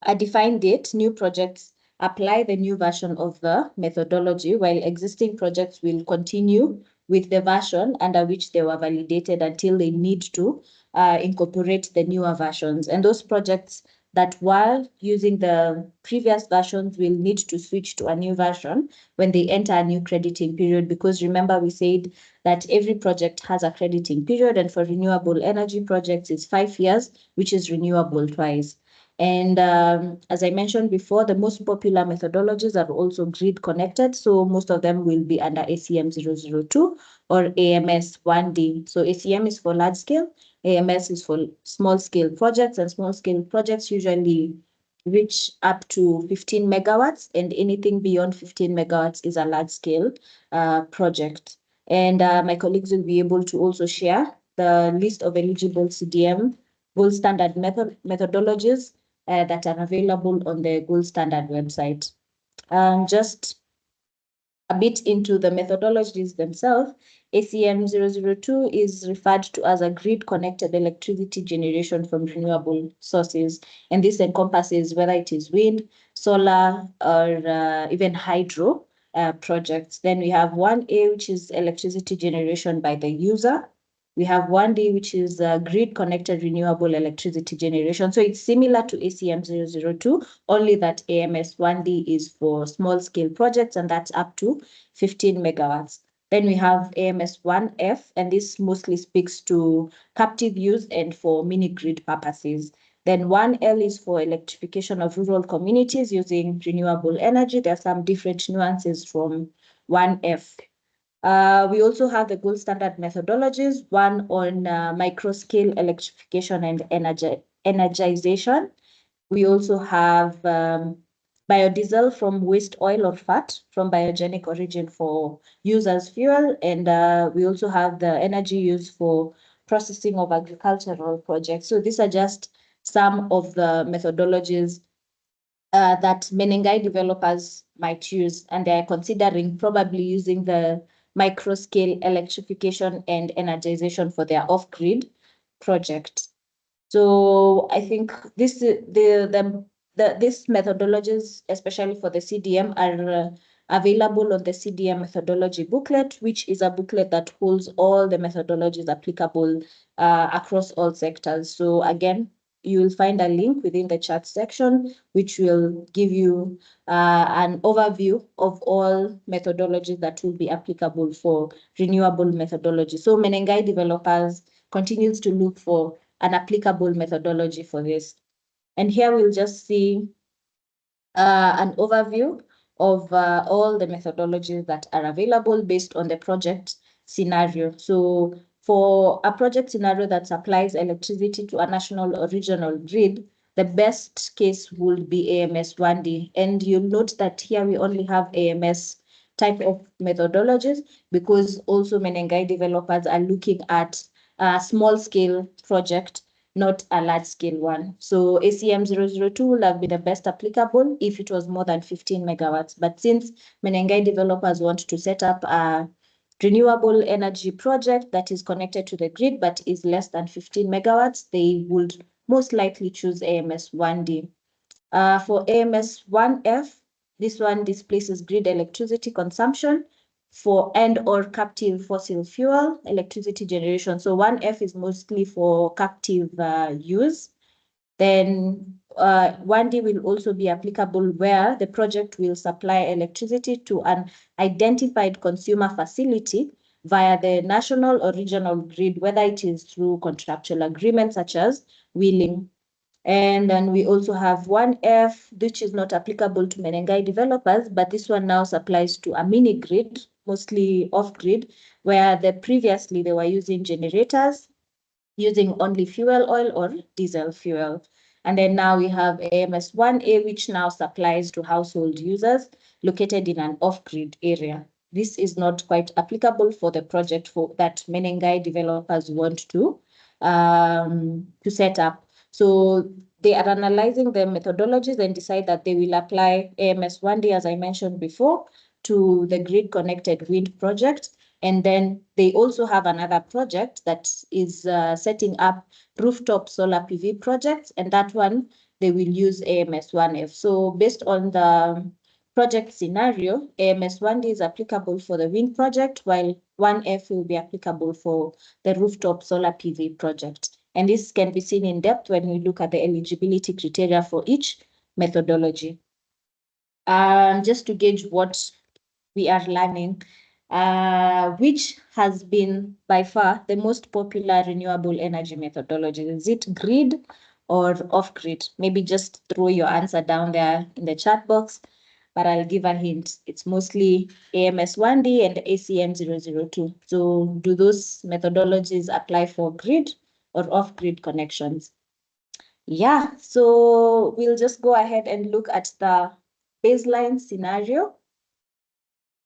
Speaker 2: a defined date, new projects apply the new version of the methodology, while existing projects will continue with the version under which they were validated until they need to incorporate the newer versions. And those projects that were using the previous versions will need to switch to a new version when they enter a new crediting period, because remember we said that every project has a crediting period, and for renewable energy projects it's 5 years, which is renewable twice. And as I mentioned before, the most popular methodologies are also grid connected. So most of them will be under ACM 002 or AMS 1D. So ACM is for large scale, AMS is for small scale projects, and small scale projects usually reach up to 15 megawatts, and anything beyond 15 megawatts is a large scale project. And my colleagues will be able to also share the list of eligible CDM gold standard methodologies that are available on the gold standard website. Just a bit into the methodologies themselves, ACM 002 is referred to as a grid-connected electricity generation from renewable sources. And this encompasses whether it is wind, solar, or even hydro projects. Then we have 1A, which is electricity generation by the user. We have 1D, which is grid-connected renewable electricity generation. So it's similar to ACM 002, only that AMS 1D is for small-scale projects, and that's up to 15 megawatts. Then we have AMS 1F, and this mostly speaks to captive use and for mini-grid purposes. Then 1L is for electrification of rural communities using renewable energy. There are some different nuances from 1F. We also have the gold standard methodologies, one on micro-scale electrification and energization. We also have biodiesel from waste oil or fat from biogenic origin for use as fuel. And we also have the energy used for processing of agricultural projects. So these are just some of the methodologies that Menengai developers might use, and they're considering probably using the micro-scale electrification and energization for their off-grid project. So I think these methodologies, especially for the CDM, are available on the CDM methodology booklet, which is a booklet that holds all the methodologies applicable across all sectors. So again, you will find a link within the chat section, which will give you an overview of all methodologies that will be applicable for renewable methodology. So Menengai developers continues to look for an applicable methodology for this. And here we'll just see an overview of all the methodologies that are available based on the project scenario. So for a project scenario that supplies electricity to a national or regional grid, the best case would be AMS 1D. And you'll note that here we only have AMS type of methodologies, because also Menengai developers are looking at a small scale project, not a large scale one. So ACM 002 will have been the best applicable if it was more than 15 megawatts. But since Menengai developers want to set up a renewable energy project that is connected to the grid but is less than 15 megawatts, they would most likely choose AMS 1D. For AMS 1F, this one displaces grid electricity consumption for and or captive fossil fuel electricity generation. So 1F is mostly for captive use. Then 1D will also be applicable where the project will supply electricity to an identified consumer facility via the national or regional grid, whether it is through contractual agreements such as wheeling. And then we also have 1F, which is not applicable to Menengai developers, but this one now supplies to a mini grid, mostly off-grid, where previously they were using generators, using only fuel oil or diesel fuel. And then now we have AMS 1A, which now supplies to household users located in an off-grid area. This is not quite applicable for the project that Menengai developers want to set up. So they are analyzing the methodologies and decide that they will apply AMS 1D, as I mentioned before, to the grid-connected wind project. And then they also have another project that is setting up rooftop solar PV projects, and that one they will use AMS 1F. So based on the project scenario, AMS 1D is applicable for the wind project, while 1F will be applicable for the rooftop solar PV project. And this can be seen in depth when we look at the eligibility criteria for each methodology. Just to gauge what we are learning, which has been by far the most popular renewable energy methodology? Is it grid or off-grid? Maybe just throw your answer down there in the chat box, but I'll give a hint. It's mostly AMS 1D and ACM 002. So do those methodologies apply for grid or off-grid connections? Yeah, so we'll just go ahead and look at the baseline scenario.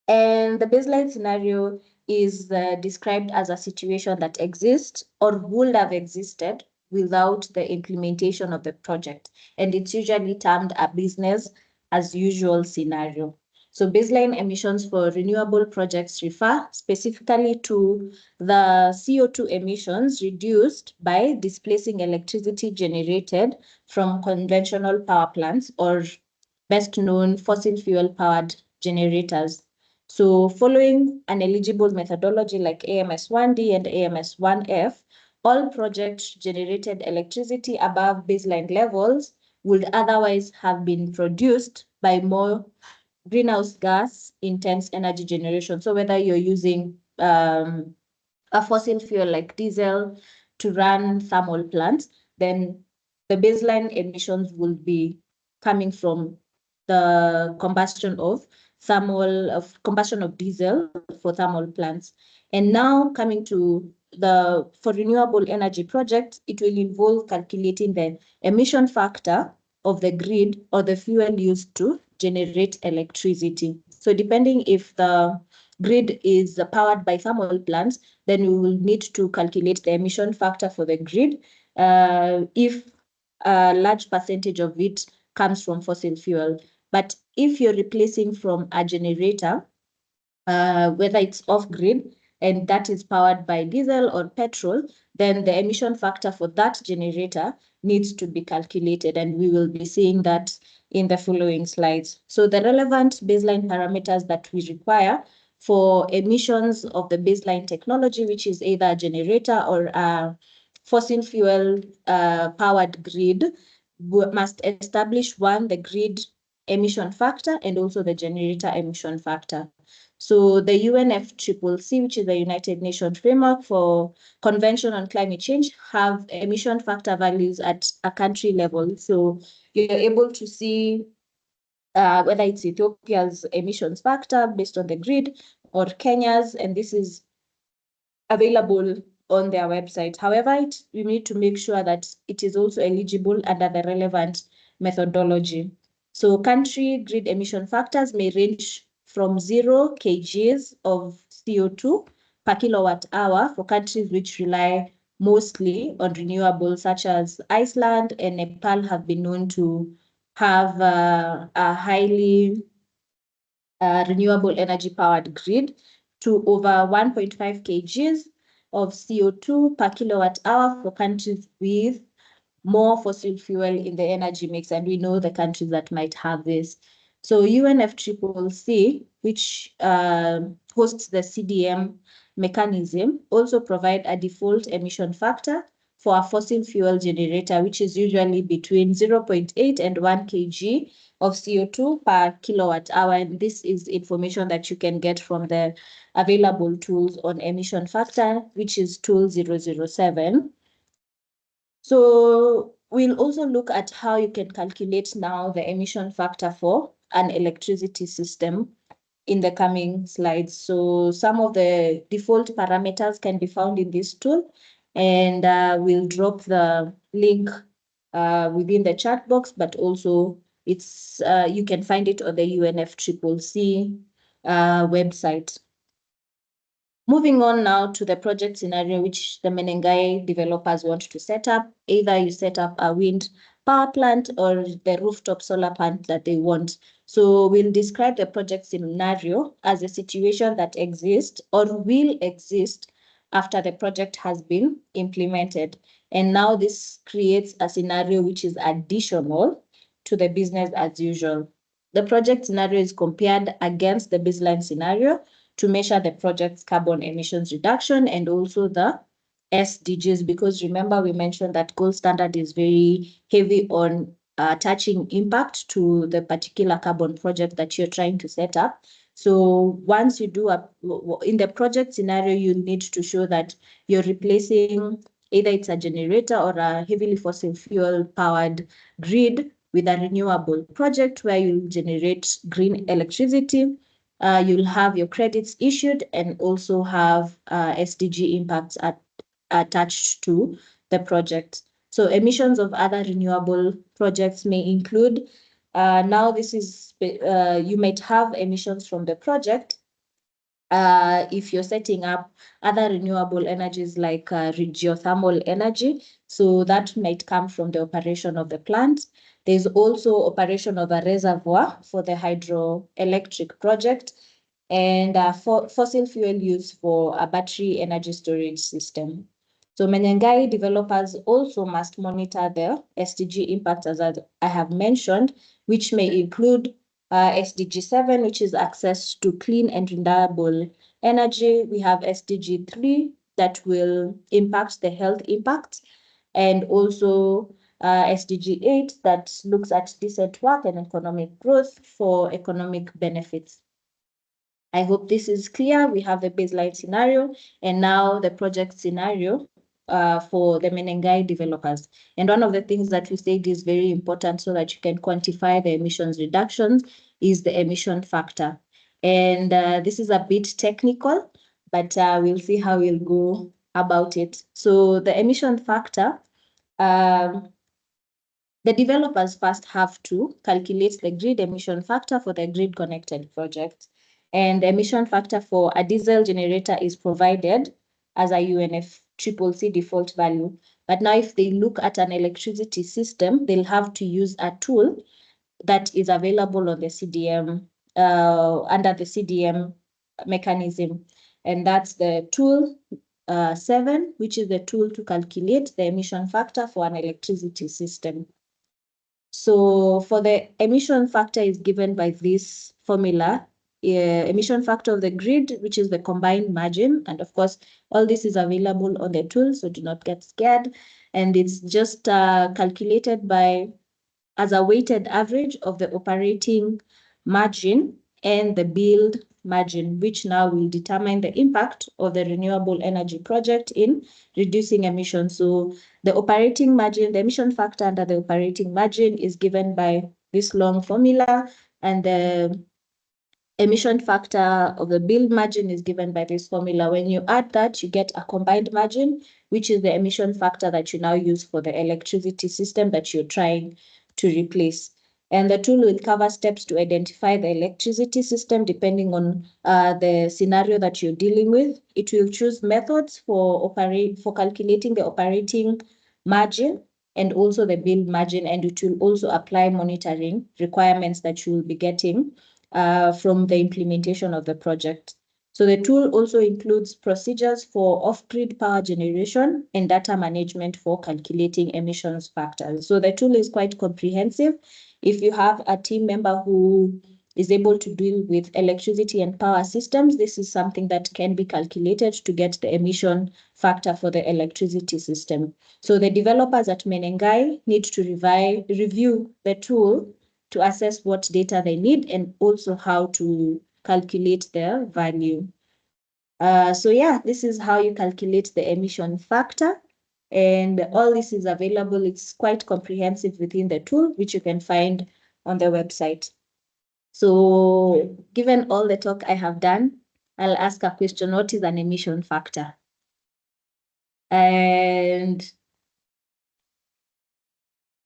Speaker 2: And the baseline scenario is described as a situation that exists or would have existed without the implementation of the project. And it's usually termed a business as usual scenario. So baseline emissions for renewable projects refer specifically to the CO2 emissions reduced by displacing electricity generated from conventional power plants, or best known fossil fuel powered generators. So following an eligible methodology like AMS 1D and AMS 1F, all projects generated electricity above baseline levels would otherwise have been produced by more greenhouse gas intense energy generation. So whether you're using a fossil fuel like diesel to run thermal plants, then the baseline emissions will be coming from the combustion of diesel for thermal plants. And now coming to for renewable energy projects, it will involve calculating the emission factor of the grid or the fuel used to generate electricity. So depending if the grid is powered by thermal plants, then we will need to calculate the emission factor for the grid if a large percentage of it comes from fossil fuel. But if you're replacing from a generator, whether it's off-grid and that is powered by diesel or petrol, then the emission factor for that generator needs to be calculated, and we will be seeing that in the following slides. So the relevant baseline parameters that we require for emissions of the baseline technology, which is either a generator or a fossil fuel powered grid, must establish one, the grid emission factor, and also the generator emission factor. So the UNFCCC, which is the United Nations Framework for Convention on Climate Change, have emission factor values at a country level. So you're able to see whether it's Ethiopia's emissions factor based on the grid or Kenya's, and this is available on their website. However, we need to make sure that it is also eligible under the relevant methodology. So country grid emission factors may range from 0 kgs of CO2 per kilowatt hour for countries which rely mostly on renewables, such as Iceland and Nepal have been known to have a highly renewable energy powered grid, to over 1.5 kgs of CO2 per kilowatt hour for countries with more fossil fuel in the energy mix. And we know the countries that might have this. So UNFCCC, which hosts the CDM mechanism, also provide a default emission factor for a fossil fuel generator, which is usually between 0.8 and 1 kg of CO2 per kilowatt hour. And this is information that you can get from the available tools on emission factor, which is tool 007. So we'll also look at how you can calculate now the emission factor for an electricity system in the coming slides. So some of the default parameters can be found in this tool, and we'll drop the link within the chat box, but also it's you can find it on the UNFCCC website. Moving on now to the project scenario which the Menengai developers want to set up. Either you set up a wind power plant or the rooftop solar plant that they want. So we'll describe the project scenario as a situation that exists or will exist after the project has been implemented. And now this creates a scenario which is additional to the business as usual. The project scenario is compared against the baseline scenario to measure the project's carbon emissions reduction and also the SDGs, because remember we mentioned that gold standard is very heavy on attaching impact to the particular carbon project that you're trying to set up. So once you do in the project scenario, you need to show that you're replacing either it's a generator or a heavily fossil fuel powered grid with a renewable project where you generate green electricity. You'll have your credits issued and also have SDG impacts attached to the project. So emissions of other renewable projects may include, now this is, you might have emissions from the project if you're setting up other renewable energies like geothermal energy. So that might come from the operation of the plant. There's also operation of a reservoir for the hydroelectric project and for fossil fuel use for a battery energy storage system. So Menengai developers also must monitor the SDG impacts, as I have mentioned, which may include SDG 7, which is access to clean and reliable energy. We have SDG 3 that will impact the health impacts, and also SDG 8 that looks at decent work and economic growth for economic benefits. I hope this is clear. We have the baseline scenario and now the project scenario for the Menengai developers. And one of the things that we said is very important so that you can quantify the emissions reductions is the emission factor. And this is a bit technical, but we'll see how we'll go about it. So the emission factor, the developers first have to calculate the grid emission factor for the grid connected project. And the emission factor for a diesel generator is provided as a UNFCCC default value. But now if they look at an electricity system, they'll have to use a tool that is available on the CDM, under the CDM mechanism. And that's the tool 7, which is the tool to calculate the emission factor for an electricity system. So for the emission factor is given by this formula, emission factor of the grid, which is the combined margin. And of course, all this is available on the tool, so do not get scared. And it's just calculated by as a weighted average of the operating margin and the build margin, which now will determine the impact of the renewable energy project in reducing emissions. So the operating margin, the emission factor under the operating margin is given by this long formula, and the emission factor of the build margin is given by this formula. When you add that, you get a combined margin, which is the emission factor that you now use for the electricity system that you're trying to replace. And the tool will cover steps to identify the electricity system depending on the scenario that you're dealing with. It will choose methods for calculating the operating margin and also the build margin, and it will also apply monitoring requirements that you will be getting from the implementation of the project. So the tool also includes procedures for off-grid power generation and data management for calculating emissions factors. So the tool is quite comprehensive. If you have a team member who is able to deal with electricity and power systems, this is something that can be calculated to get the emission factor for the electricity system. So the developers at Menengai need to review the tool to assess what data they need and also how to calculate their value. So yeah, this is how you calculate the emission factor. And all this is available. It's quite comprehensive within the tool, which you can find on the website. So given all the talk I have done, I'll ask a question. What is an emission factor? And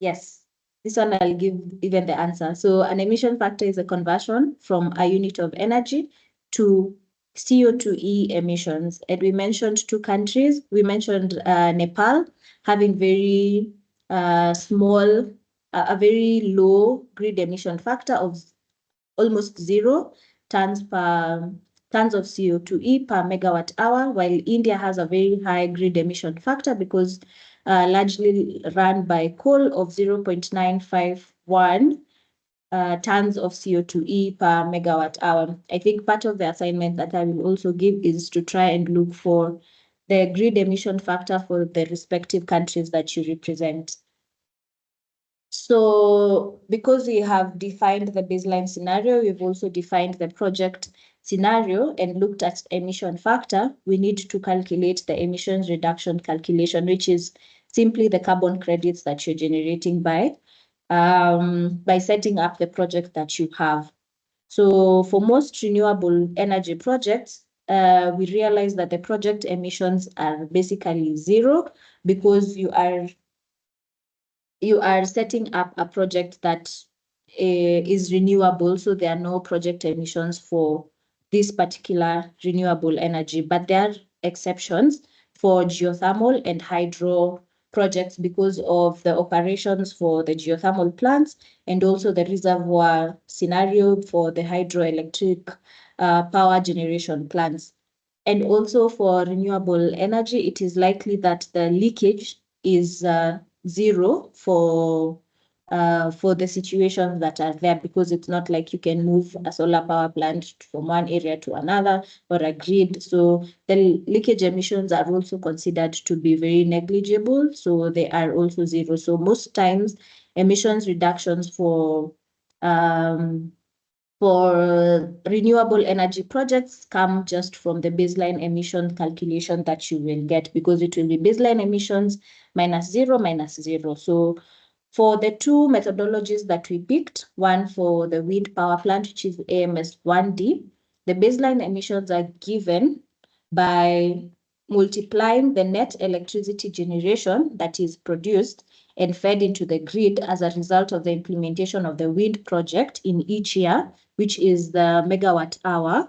Speaker 2: Yes, this one I'll give even the answer. So an emission factor is a conversion from a unit of energy to CO2e emissions. And we mentioned two countries. We mentioned Nepal having very small, a very low grid emission factor of almost 0 tons of CO2e per megawatt hour, while India has a very high grid emission factor because largely run by coal of 0.951 tons of CO2e per megawatt hour. I think part of the assignment that I will also give is to try and look for the grid emission factor for the respective countries that you represent. So because we have defined the baseline scenario, we've also defined the project scenario and looked at emission factor, we need to calculate the emissions reduction calculation, which is simply the carbon credits that you're generating by setting up the project that you have. So for most renewable energy projects, we realize that the project emissions are basically 0 because you are setting up a project that is renewable, so there are no project emissions for this particular renewable energy, but there are exceptions for geothermal and hydro projects because of the operations for the geothermal plants and also the reservoir scenario for the hydroelectric power generation plants. And also for renewable energy, it is likely that the leakage is 0 for the situations that are there, because it's not like you can move a solar power plant from one area to another or a grid. So the leakage emissions are also considered to be very negligible. So they are also 0. So most times emissions reductions for renewable energy projects come just from the baseline emission calculation that you will get, because it will be baseline emissions minus 0 minus 0. So for the two methodologies that we picked, one for the wind power plant, which is AMS1D, the baseline emissions are given by multiplying the net electricity generation that is produced and fed into the grid as a result of the implementation of the wind project in each year, which is the megawatt hour,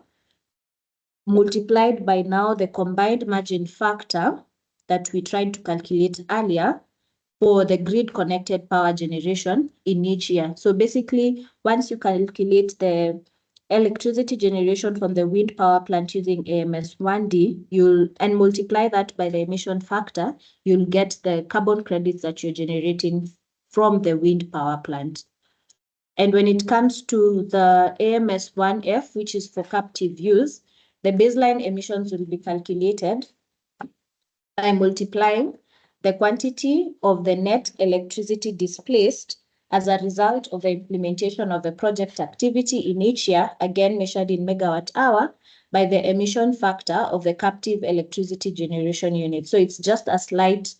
Speaker 2: multiplied by now the combined margin factor that we tried to calculate earlier for the grid connected power generation in each year. So basically, once you calculate the electricity generation from the wind power plant using AMS1D, and multiply that by the emission factor, you'll get the carbon credits that you're generating from the wind power plant. And when it comes to the AMS1F, which is for captive use, the baseline emissions will be calculated by multiplying the quantity of the net electricity displaced as a result of the implementation of the project activity in each year, again measured in megawatt hour, by the emission factor of the captive electricity generation unit. So it's just a slight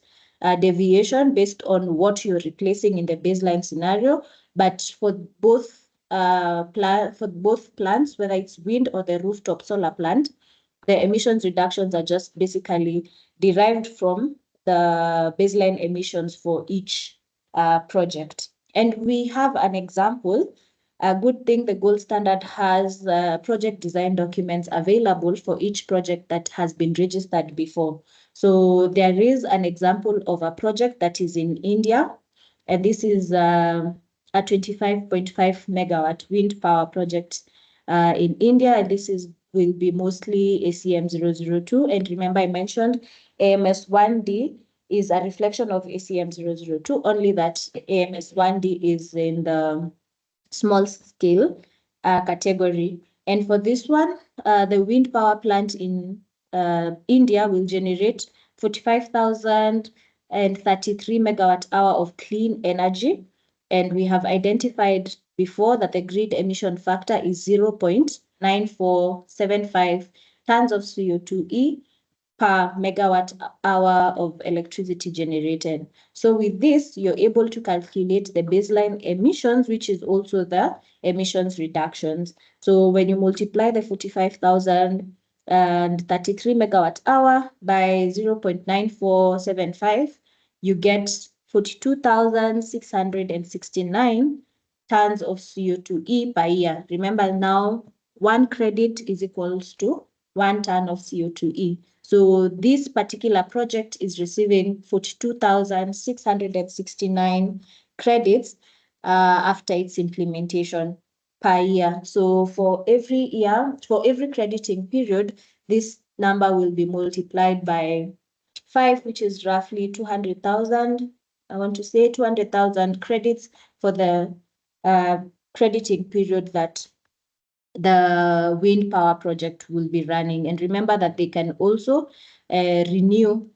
Speaker 2: deviation based on what you're replacing in the baseline scenario, but for both plants, whether it's wind or the rooftop solar plant, the emissions reductions are just basically derived from the baseline emissions for each project. And we have an example. A good thing, the gold standard has project design documents available for each project that has been registered before. So there is an example of a project that is in India, and this is a 25.5 megawatt wind power project in India, and this will be mostly ACM002. And remember, I mentioned AMS1D is a reflection of ACM002, only that AMS1D is in the small scale category. And for this one, the wind power plant in India will generate 45,033 megawatt hour of clean energy. And we have identified before that the grid emission factor is 0.9475 tons of CO2e per megawatt hour of electricity generated. So with this, you're able to calculate the baseline emissions, which is also the emissions reductions. So when you multiply the 45,033 megawatt hour by 0.9475, you get 42,669 tons of CO2e per year. Remember now, 1 credit is equals to 1 ton of CO2e. So this particular project is receiving 42,669 credits after its implementation per year. So for every year, for every crediting period, this number will be multiplied by 5, which is roughly 200,000. I want to say 200,000 credits for the crediting period that the wind power project will be running. And remember that they can also renew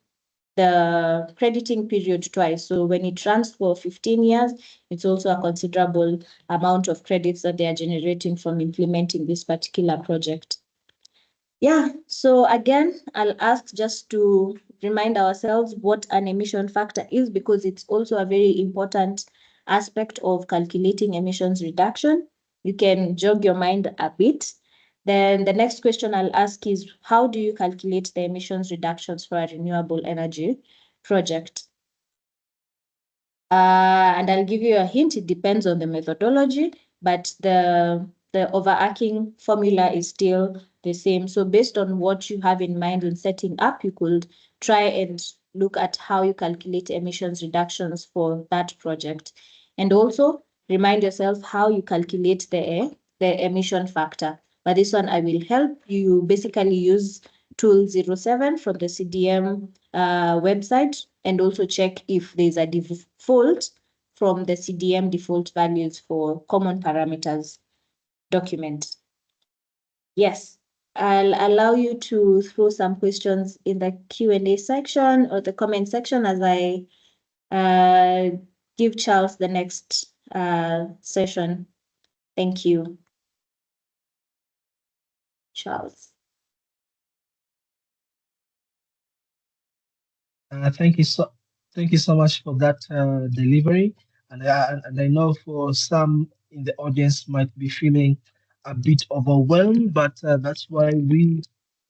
Speaker 2: the crediting period twice. So when it runs for 15 years, it's also a considerable amount of credits that they are generating from implementing this particular project. Yeah, so again, I'll ask just to remind ourselves what an emission factor is, because it's also a very important aspect of calculating emissions reduction. You can jog your mind a bit. Then the next question I'll ask is, how do you calculate the emissions reductions for a renewable energy project? And I'll give you a hint, it depends on the methodology, but the overarching formula is still the same. So based on what you have in mind when setting up, you could try and look at how you calculate emissions reductions for that project. And also remind yourself how you calculate the emission factor. But this one I will help you. Basically use tool 07 from the CDM website, and also check if there's a default from the CDM default values for common parameters document. Yes, I'll allow you to throw some questions in the Q&A section or the comment section as I give Charles the next session. Thank you. Charles.
Speaker 1: Thank you so much for that delivery. And I know for some in the audience might be feeling a bit overwhelmed, but that's why we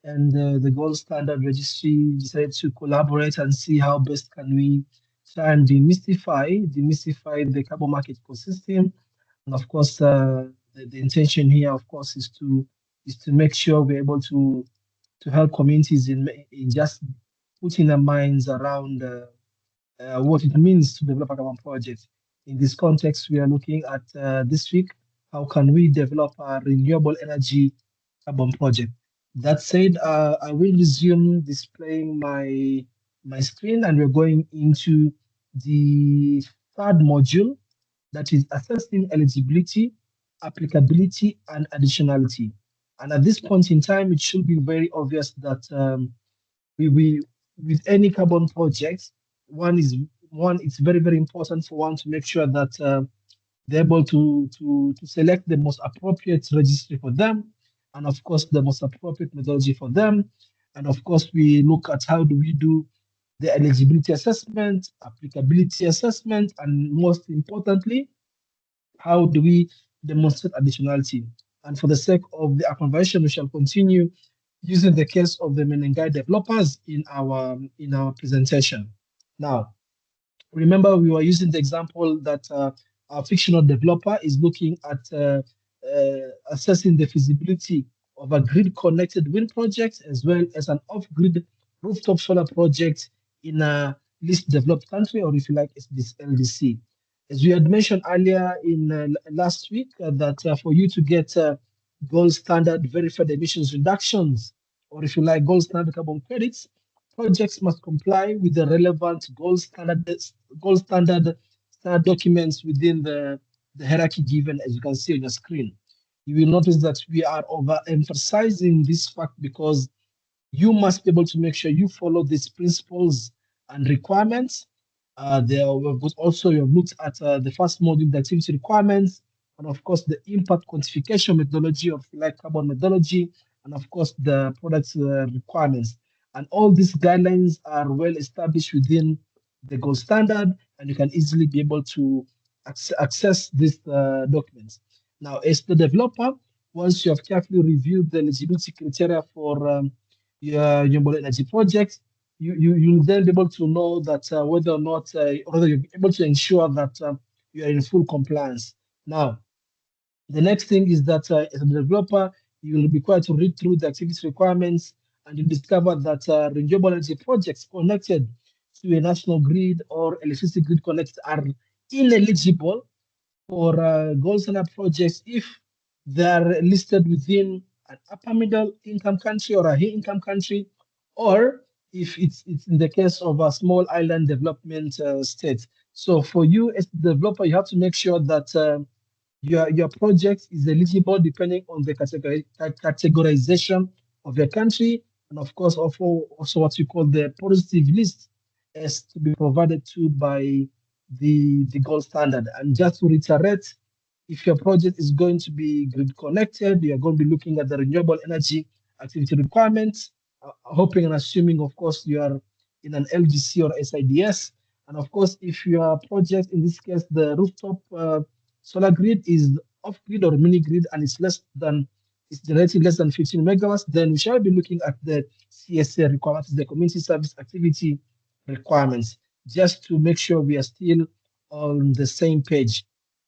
Speaker 1: and the Gold Standard Registry decided to collaborate and see how best can we try and demystify the carbon market ecosystem. And of course, the intention here, of course, is to make sure we're able to help communities in just putting their minds around what it means to develop a carbon project. In this context, we are looking at this week, how can we develop a renewable energy carbon project? That said, I will resume displaying my screen, and we're going into the third module, that is assessing eligibility, applicability, and additionality. And at this point in time, it should be very obvious that we with any carbon project, it's very, very important for one to make sure that they're able to select the most appropriate registry for them, and of course the most appropriate methodology for them. And of course, we look at how do we do the eligibility assessment, applicability assessment, and most importantly, how do we demonstrate additionality. And for the sake of the conversion, we shall continue using the case of the Menengai developers in our presentation. Now, remember, we were using the example that our fictional developer is looking at assessing the feasibility of a grid-connected wind project as well as an off-grid rooftop solar project in a least developed country, or if you like, it's this LDC. As we had mentioned earlier in last week, that for you to get gold standard verified emissions reductions, or if you like, gold standard carbon credits, projects must comply with the relevant gold standard documents within the hierarchy given, as you can see on your screen. You will notice that we are overemphasizing this fact because you must be able to make sure you follow these principles and requirements. But also you have looked at the first module, the activity requirements, and of course the impact quantification methodology of like carbon methodology, and of course the product requirements. And all these guidelines are well established within the gold standard, and you can easily be able to access these documents. Now, as the developer, once you have carefully reviewed the eligibility criteria for your renewable energy project, you'll then be able to know that whether or not, whether you're able to ensure that you are in full compliance. Now, the next thing is that as a developer, you will be required to read through the activity requirements, and you discover that renewable energy projects connected to a national grid or electricity grid connected are ineligible for gold standard projects if they are listed within an upper middle income country or a high income country, or if it's in the case of a small island development state. So for you as the developer, you have to make sure that your project is eligible depending on the categorization of your country, and of course also what you call the positive list as to be provided to by the gold standard. And just to reiterate, if your project is going to be grid connected, you are going to be looking at the renewable energy activity requirements, hoping and assuming, of course, you are in an LGC or SIDS. And of course, if your project, in this case, the rooftop solar grid is off grid or mini grid and it's generating less than 15 megawatts, then we shall be looking at the CSA requirements, the community service activity requirements, just to make sure we are still on the same page.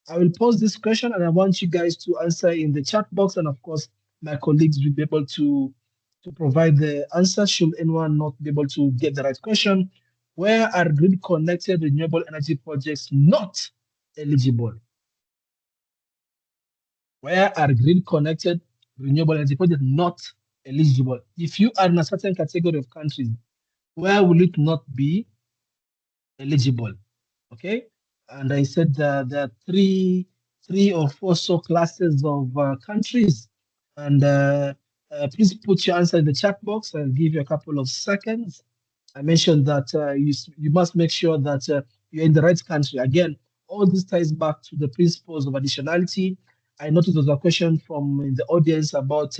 Speaker 1: I will pose this question and I want you guys to answer in the chat box, and of course, my colleagues will be able to provide the answer should anyone not be able to get the right question. Where are grid connected renewable energy projects not eligible? Where are grid connected renewable energy projects not eligible? If you are in a certain category of countries, where will it not be eligible? Okay, and I said there are three or four so classes of countries, and please put your answer in the chat box. I'll give you a couple of seconds. I mentioned that you must make sure that you're in the right country. Again, all this ties back to the principles of additionality. I noticed there was a question from in the audience about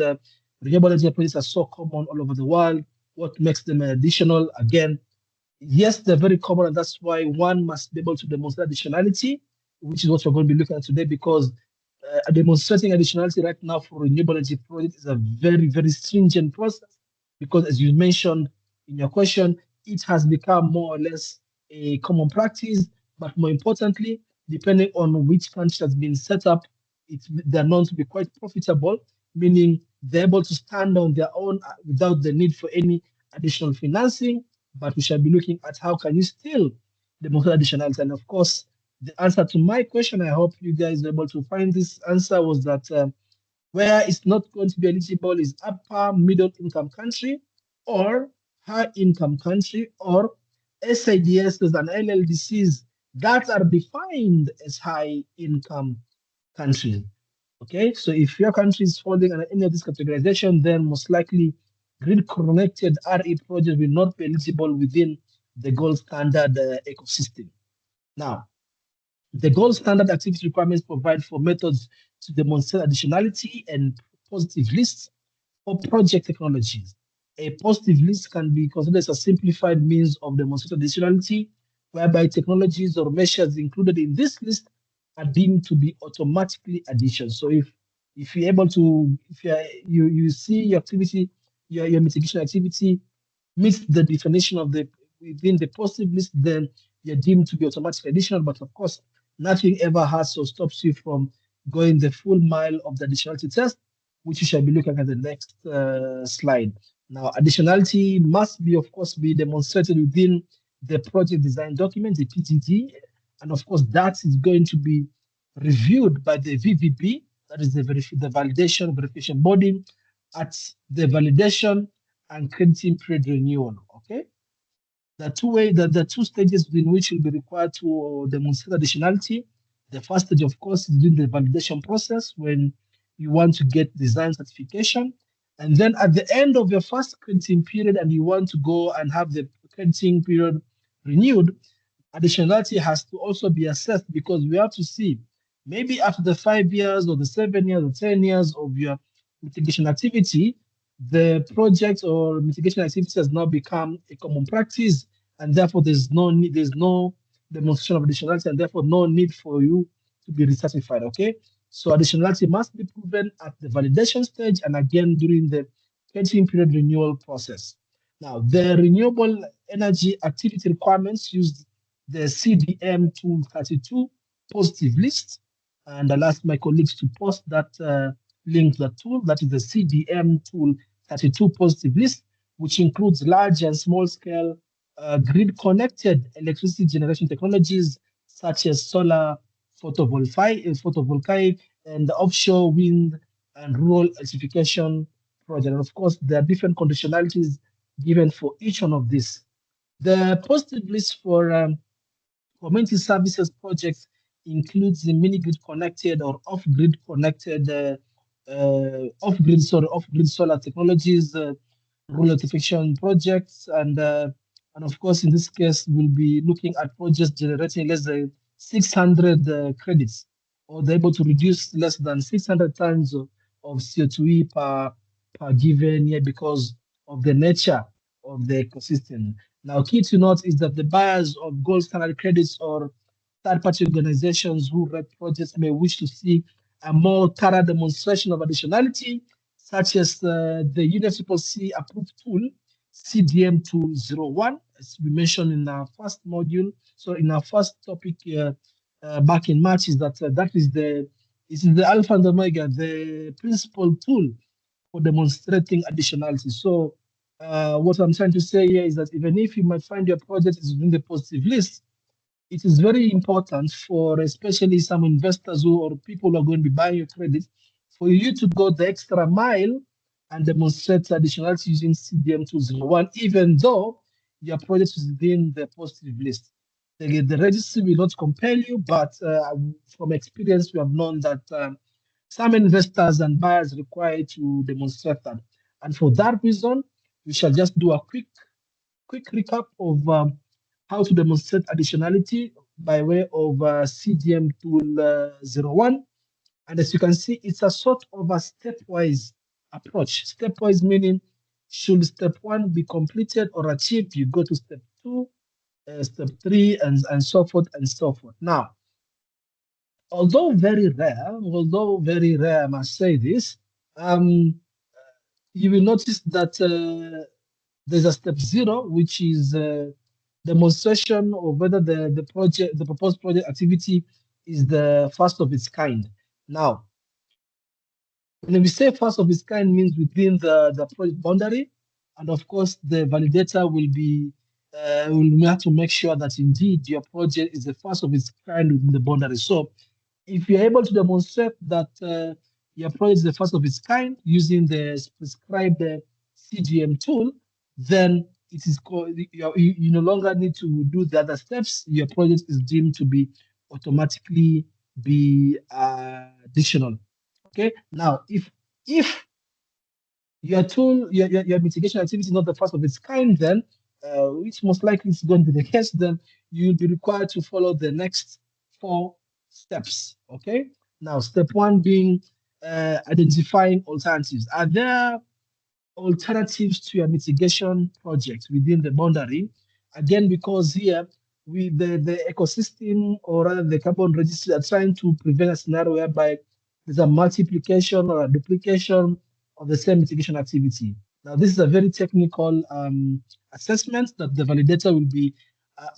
Speaker 1: renewable energy projects are so common all over the world. What makes them additional? Again, yes, they're very common, and that's why one must be able to demonstrate additionality, which is what we're going to be looking at today, because demonstrating additionality right now for renewable energy projects is a very, very stringent process, because as you mentioned in your question, it has become more or less a common practice, but more importantly, depending on which country has been set up, they're known to be quite profitable, meaning they're able to stand on their own without the need for any additional financing. But we shall be looking at how can you still demonstrate additionality. And of course, the answer to my question, I hope you guys are able to find this answer, was that where it's not going to be eligible is upper middle income country or high income country or SIDS and LLDCs that are defined as high income countries. Okay, so if your country is falling under any of this categorization, then most likely grid-connected RE projects will not be eligible within the gold standard ecosystem. Now, the gold standard activity requirements provide for methods to demonstrate additionality and positive lists for project technologies. A positive list can be considered as a simplified means of demonstrating additionality, whereby technologies or measures included in this list are deemed to be automatically addition. So if you're able to, if you see your activity, your mitigation activity meets the definition of the within the positive list, then you're deemed to be automatically additional. But of course, nothing ever has or stops you from going the full mile of the additionality test, which you shall be looking at the next slide. Now, additionality must be, of course, be demonstrated within the project design document, the PDD, and of course, that is going to be reviewed by the VVB, that is the validation verification body, at the validation and crediting period renewal. Okay, the two stages in which you'll be required to demonstrate additionality. The first stage, of course, is doing the validation process when you want to get design certification. And then at the end of your first crediting period and you want to go and have the crediting period renewed, additionality has to also be assessed, because we have to see maybe after the 5 years or the 7 years or 10 years of your mitigation activity, the project or mitigation activity has now become a common practice, and therefore there's no demonstration of additionality, and therefore no need for you to be recertified. Okay, so additionality must be proven at the validation stage and again during the crediting period renewal process. Now, the renewable energy activity requirements use the CDM tool 32 positive list. And I'll ask my colleagues to post that link to the tool. That is the CDM tool 32 positive list, which includes large and small scale grid connected electricity generation technologies such as solar, photovoltaic, and offshore wind and rural electrification project. And of course, there are different conditionalities given for each one of these. The positive list for community services projects includes the mini-grid connected or off-grid connected, off-grid solar technologies, rural electrification projects, and of course, in this case, we'll be looking at projects generating less than 600 credits, or they're able to reduce less than 600 tons of CO2 per given year because of the nature of the ecosystem. Now, key to note is that the buyers of gold standard credits or third-party organizations who rate projects may wish to see a more thorough demonstration of additionality, such as the UNFCCC approved tool, CDM 201, as we mentioned in our first module. So in our first topic back in March, is that that is the alpha and omega, the principal tool for demonstrating additionality. So what I'm trying to say here is that even if you might find your project is within the positive list, it is very important for especially some investors or people who are going to be buying your credit for you to go the extra mile and demonstrate additionality using CDM 201, even though your project is within the positive list. The registry will not compel you, but from experience, we have known that some investors and buyers require to demonstrate that. And for that reason, we shall just do a quick recap of how to demonstrate additionality by way of CDM tool 01. And as you can see, it's a sort of a stepwise approach. Stepwise meaning, should step 1 be completed or achieved, you go to step 2, step 3, and so forth and so forth. Now, although very rare, I must say this, you will notice that there's a step 0, which is demonstration of whether the proposed project activity is the first of its kind. Now, when we say first of its kind, means within the project boundary, and of course the validator will have to make sure that indeed your project is the first of its kind within the boundary. So if you're able to demonstrate that your project is the first of its kind using the prescribed CGM tool, then it is you no longer need to do the other steps. Your project is deemed to be automatically be additional. Okay. Now, if your tool, your mitigation activity is not the first of its kind, then which most likely is going to be the case, then you'll be required to follow the next 4 steps. Okay. Now, step 1 being identifying alternatives. Are there alternatives to your mitigation project within the boundary? Again, because here the ecosystem or rather the carbon registry are trying to prevent a scenario whereby there's a multiplication or a duplication of the same mitigation activity. Now, this is a very technical assessment that the validator will be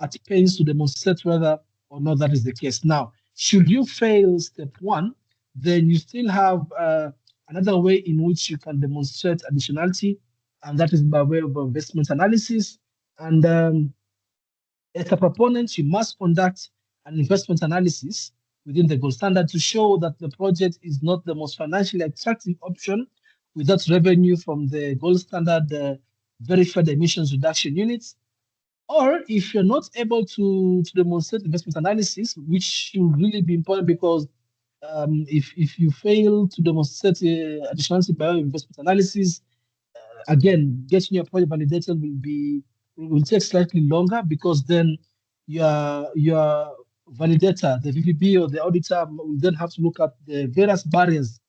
Speaker 1: at pains to demonstrate whether or not that is the case. Now, should you fail step 1, then you still have another way in which you can demonstrate additionality, and that is by way of investment analysis. And as a proponent, you must conduct an investment analysis within the gold standard to show that the project is not the most financially attractive option without revenue from the gold standard verified emissions reduction units. Or if you're not able to demonstrate investment analysis, which should really be important because if you fail to demonstrate additionality by investment analysis, again, getting your project validated will take slightly longer because then your validator, the VPB or the auditor, will then have to look at the various barriers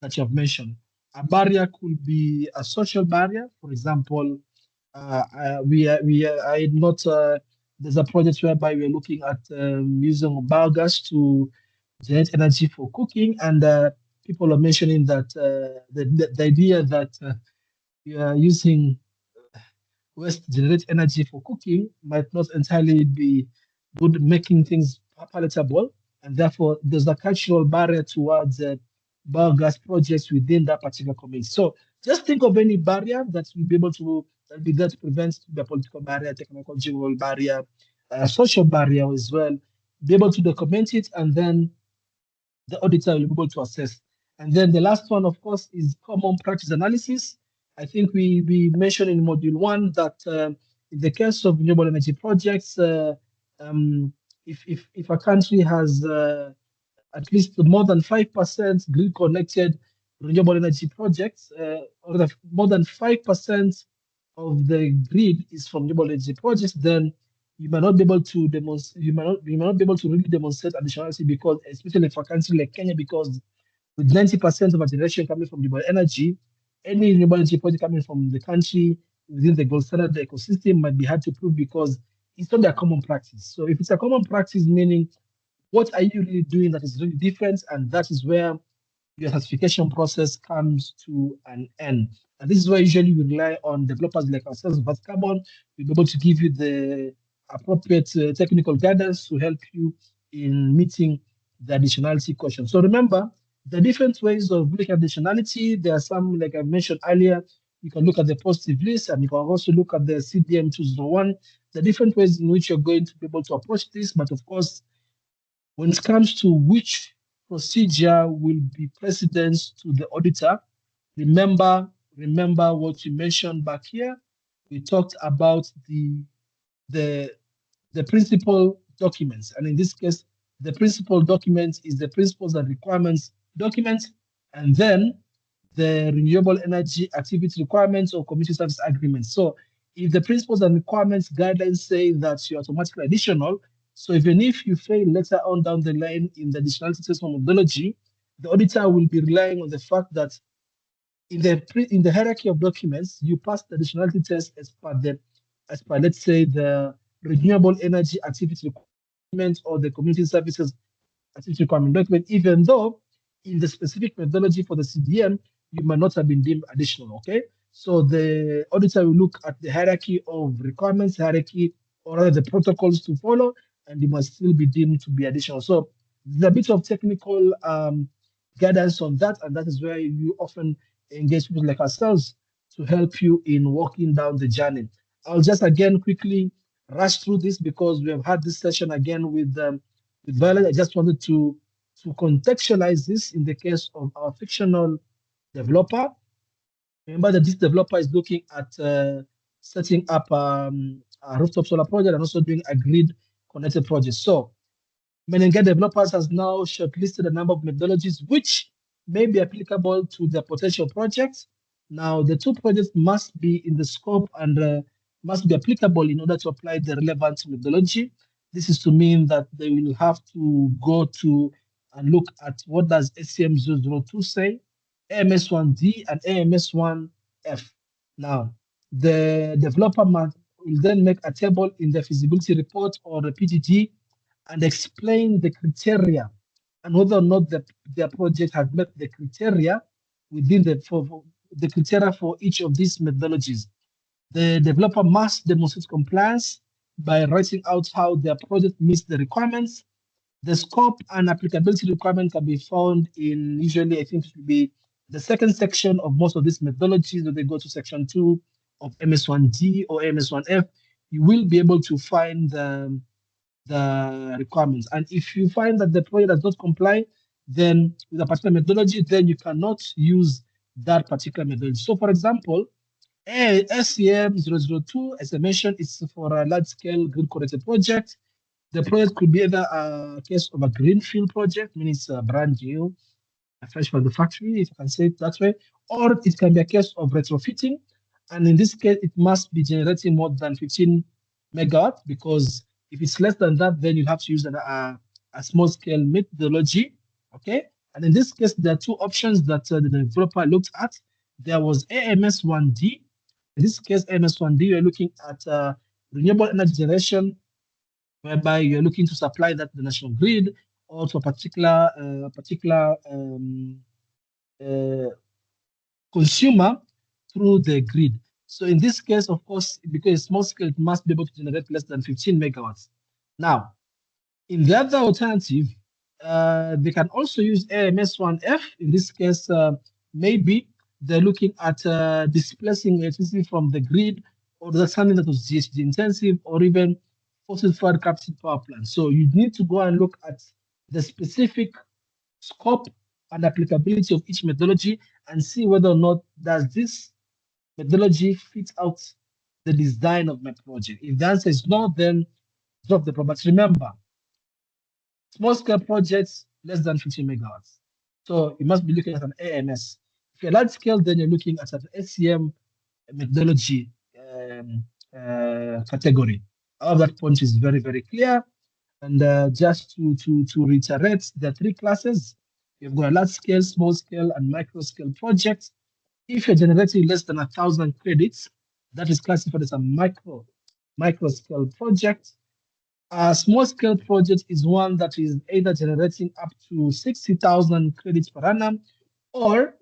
Speaker 1: that you have mentioned. A barrier could be a social barrier, for example. I not there's a project whereby we're looking at using biogas to generate energy for cooking, and people are mentioning that the idea that you are using waste generate energy for cooking might not entirely be good, making things palatable, and therefore there's a cultural barrier towards biogas projects within that particular community. So just think of any barrier that will be able to be there to prevent the political barrier, technological barrier, social barrier as well. Be able to document it, and then the auditor will be able to assess. And then the last one, of course, is common practice analysis. I think we mentioned in module 1 that in the case of renewable energy projects, if a country has at least more than 5% grid connected renewable energy projects, or more than 5% of the grid is from renewable energy projects, then you might not be able to demonstrate, you might not be able to really demonstrate additionality, because especially for a country like Kenya, because with 90% of our generation coming from renewable energy, any renewable energy project coming from the country within the gold standard ecosystem might be hard to prove, because it's not a common practice. So if it's a common practice, meaning what are you really doing that is really different, and that is where your certification process comes to an end. And this is where usually we rely on developers like ourselves, Verst Carbon. We'll be able to give you the appropriate technical guidance to help you in meeting the additionality question. So remember, the different ways of looking at additionality, there are some, like I mentioned earlier, you can look at the positive list, and you can also look at the CDM 201, the different ways in which you're going to be able to approach this. But of course, when it comes to which procedure will be precedence to the auditor, remember what you mentioned back here. We talked about the principal documents, and in this case, the principal document is the principles and requirements document, and then the renewable energy activity requirements or community service agreements. So if the principles and requirements guidelines say that you're automatically additional, so even if you fail later on down the line in the additionality assessment methodology, the auditor will be relying on the fact that in the hierarchy of documents, you pass the additionality test as per let's say the renewable energy activity requirement or the community services activity requirement document, even though in the specific methodology for the CDM, you might not have been deemed additional, okay? So the auditor will look at the hierarchy of requirements, hierarchy, or rather the protocols to follow, and you must still be deemed to be additional. So there's a bit of technical guidance on that, and that is where you often engage people like ourselves to help you in walking down the journey. I'll just again quickly rush through this because we have had this session again with Violet. I just wanted to contextualize this in the case of our fictional developer. Remember that this developer is looking at setting up a rooftop solar project and also doing a grid connected project. So Menenga Developers has now shortlisted a number of methodologies which may be applicable to their potential projects. Now, the two projects must be in the scope and must be applicable in order to apply the relevant methodology. This is to mean that they will have to go to and look at what does SCM 002 say, AMS1D and AMS1F. Now, the developer will then make a table in the feasibility report or the PGG and explain the criteria and whether or not their project has met the criteria within the criteria for each of these methodologies. The developer must demonstrate compliance by writing out how their project meets the requirements. The scope and applicability requirement can be found in, usually I think it will be the second section of most of these methodologies. When they go to section 2 of MS1D or MS1F, you will be able to find the requirements. And if you find that the project does not comply, then with a particular methodology, then you cannot use that particular methodology. So for example, SCM 002, as I mentioned, is for a large-scale grid-connected project. The project could be either a case of a greenfield project, meaning it's a brand new, fresh from the factory, if you can say it that way, or it can be a case of retrofitting. And in this case, it must be generating more than 15 megawatts, because if it's less than that, then you have to use a small-scale methodology, okay? And in this case, there are two options that the developer looked at. There was AMS1D. In this case, AMS1D, you're looking at renewable energy generation, whereby you're looking to supply that to the national grid or to a particular consumer through the grid. So in this case, of course, because it's small scale, it must be able to generate less than 15 megawatts. Now, in the other alternative, they can also use AMS1F. In this case, maybe they're looking at displacing electricity from the grid, or that's something that was GHG intensive, or even fossil-fired captive power plants. So you need to go and look at the specific scope and applicability of each methodology and see whether or not does this methodology fit out the design of my project. If the answer is no, then drop the problem. But remember, small scale projects less than 50 megawatts. So you must be looking at an AMS. If you're large scale, then you're looking at an SCM methodology category. All that point is very, very clear. And just to reiterate, there are three classes. You've got a large scale, small scale, and micro scale projects. If you're generating less than 1,000 credits, that is classified as a micro scale project. A small scale project is one that is either generating up to 60,000 credits per annum, or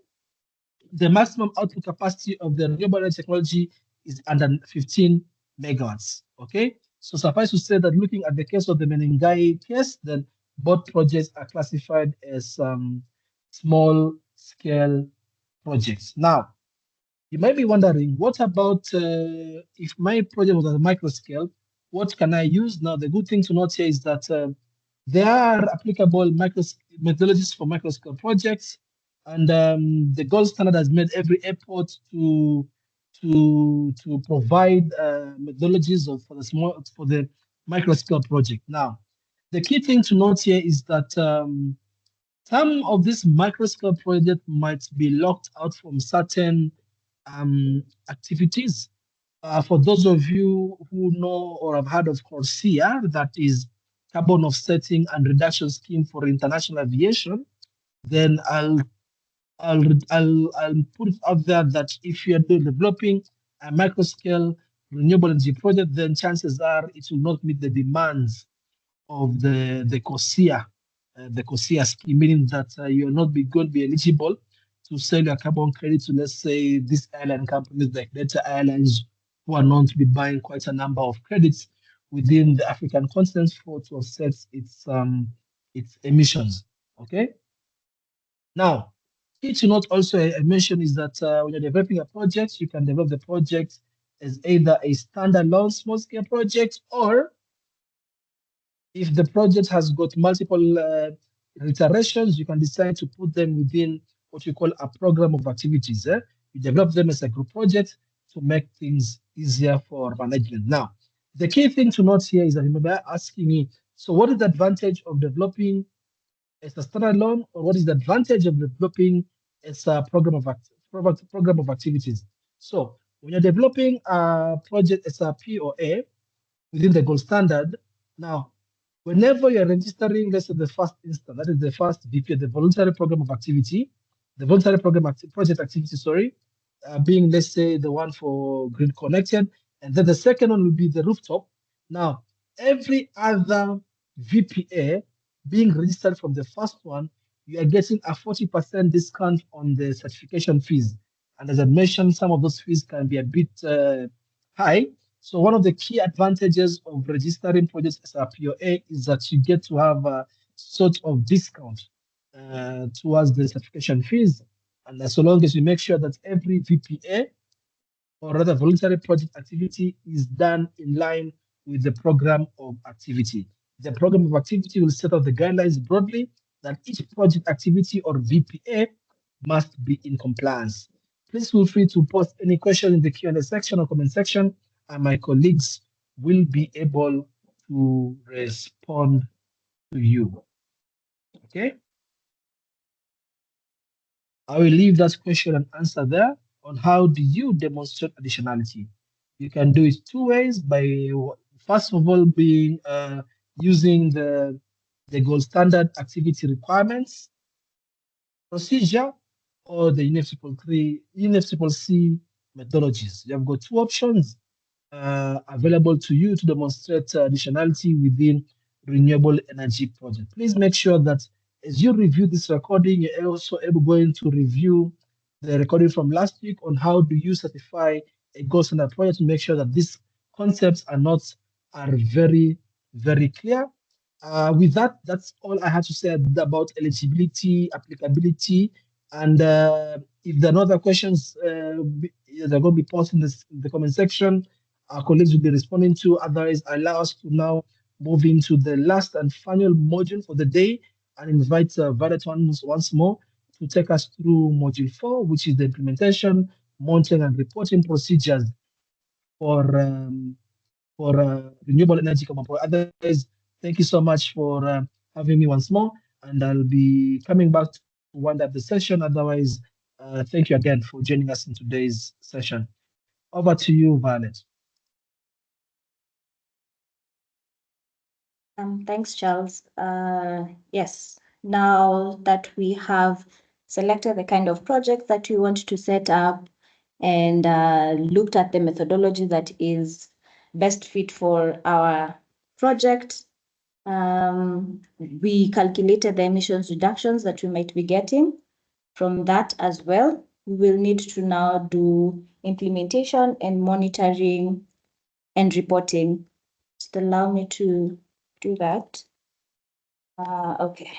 Speaker 1: the maximum output capacity of the renewable energy technology is under 15 megawatts. Okay, so suffice to say that looking at the case of the Menengai case, then both projects are classified as small scale projects. Now, you might be wondering, what about if my project was at a micro scale? What can I use? Now, the good thing to note here is that there are applicable methodologies for micro scale projects, and the gold standard has made every effort to provide methodologies for the micro scale project. Now, the key thing to note here is that some of these micro scale projects might be locked out from certain activities. For those of you who know or have heard of CORSIA, that is Carbon Offsetting and Reduction Scheme for International Aviation, then I'll put it out there that if you're developing a micro scale renewable energy project, then chances are it will not meet the demands of the CORSIA scheme, meaning that you're not going to be eligible to sell your carbon credit to, let's say, these airline companies like Delta Airlines, who are known to be buying quite a number of credits within the African continent to offset its emissions. Okay. Now, key to note also I mentioned is that when you're developing a project, you can develop the project as either a standalone small-scale project, or if the project has got multiple iterations, you can decide to put them within what you call a program of activities. You develop them as a group project to make things easier for management. Now, the key thing to note here is that, remember asking me, so what is the advantage of developing as a standalone, or what is the advantage of developing as a program of activities? So when you're developing a project as a POA within the gold standard, now, whenever you're registering, let's say the first instance, that is the first VPA, the voluntary program of activity, the voluntary project activity, sorry, being, let's say, the one for grid connected, and then the second one will be the rooftop. Now, every other VPA being registered from the first one, you are getting a 40% discount on the certification fees. And as I mentioned, some of those fees can be a bit high. So one of the key advantages of registering projects as a POA is that you get to have a sort of discount towards the certification fees. And so long as you make sure that every VPA, or rather voluntary project activity, is done in line with the program of activity. The program of activity will set out the guidelines broadly that each project activity or VPA must be in compliance. Please feel free to post any question in the Q&A section or comment section, and my colleagues will be able to respond to you. Okay? I will leave that question and answer there on how do you demonstrate additionality. You can do it two ways, by first of all being using the gold standard activity requirements procedure, or the UNFCCC methodologies. You have got two options available to you to demonstrate additionality within renewable energy project. Please make sure that as you review this recording, you're also going to review the recording from last week on how do you certify a gold standard project to make sure that these concepts are very, very clear. With that, that's all I had to say about eligibility, applicability, and if there are no other questions, they're going to be posted in the comment section. Our colleagues will be responding to. Otherwise, allow us to now move into the last and final module for the day and invite Violet once more to take us through module 4, which is the implementation, monitoring, and reporting procedures for renewable energy carbon. Otherwise, thank you so much for having me once more, and I'll be coming back to wind up the session. Otherwise, thank you again for joining us in today's session. Over to you, Violet.
Speaker 2: Thanks, Charles. Yes, now that we have selected the kind of project that we want to set up and looked at the methodology that is best fit for our project, we calculated the emissions reductions that we might be getting. From that as well, we will need to now do implementation and monitoring and reporting. Just allow me to do that. Okay.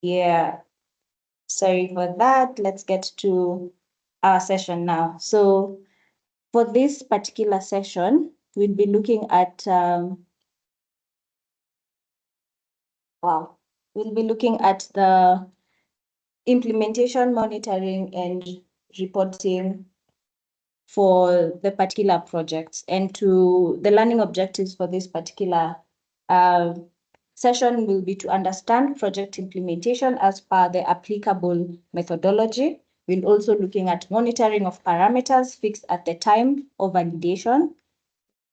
Speaker 2: Yeah, sorry for that. Let's get to our session now. So for this particular session, we'll be looking at, we'll be looking at the implementation, monitoring, and reporting for the particular projects, and to the learning objectives for this particular session will be to understand project implementation as per the applicable methodology. We're also looking at monitoring of parameters fixed at the time of validation.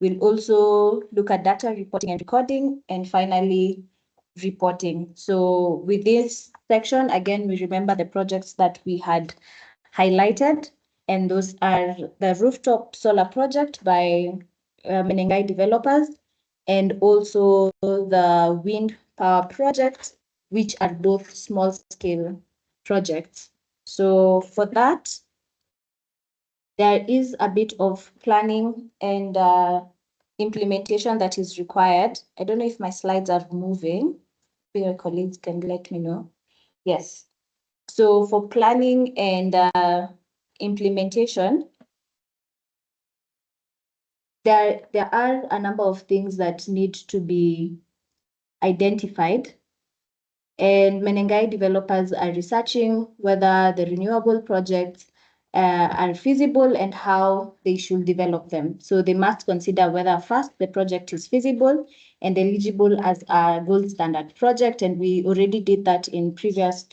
Speaker 2: We'll also look at data reporting and recording, and finally reporting. So with this section, again, we remember the projects that we had highlighted, and those are the rooftop solar project by Menengai developers, and also the wind power project, which are both small scale projects. So for that, there is a bit of planning and implementation that is required. I don't know if my slides are moving. Your colleagues can let me know. Yes. So for planning and implementation, there are a number of things that need to be identified, and Menengai developers are researching whether the renewable projects are feasible and how they should develop them. So they must consider whether first the project is feasible and eligible as a gold standard project, and we already did that in previous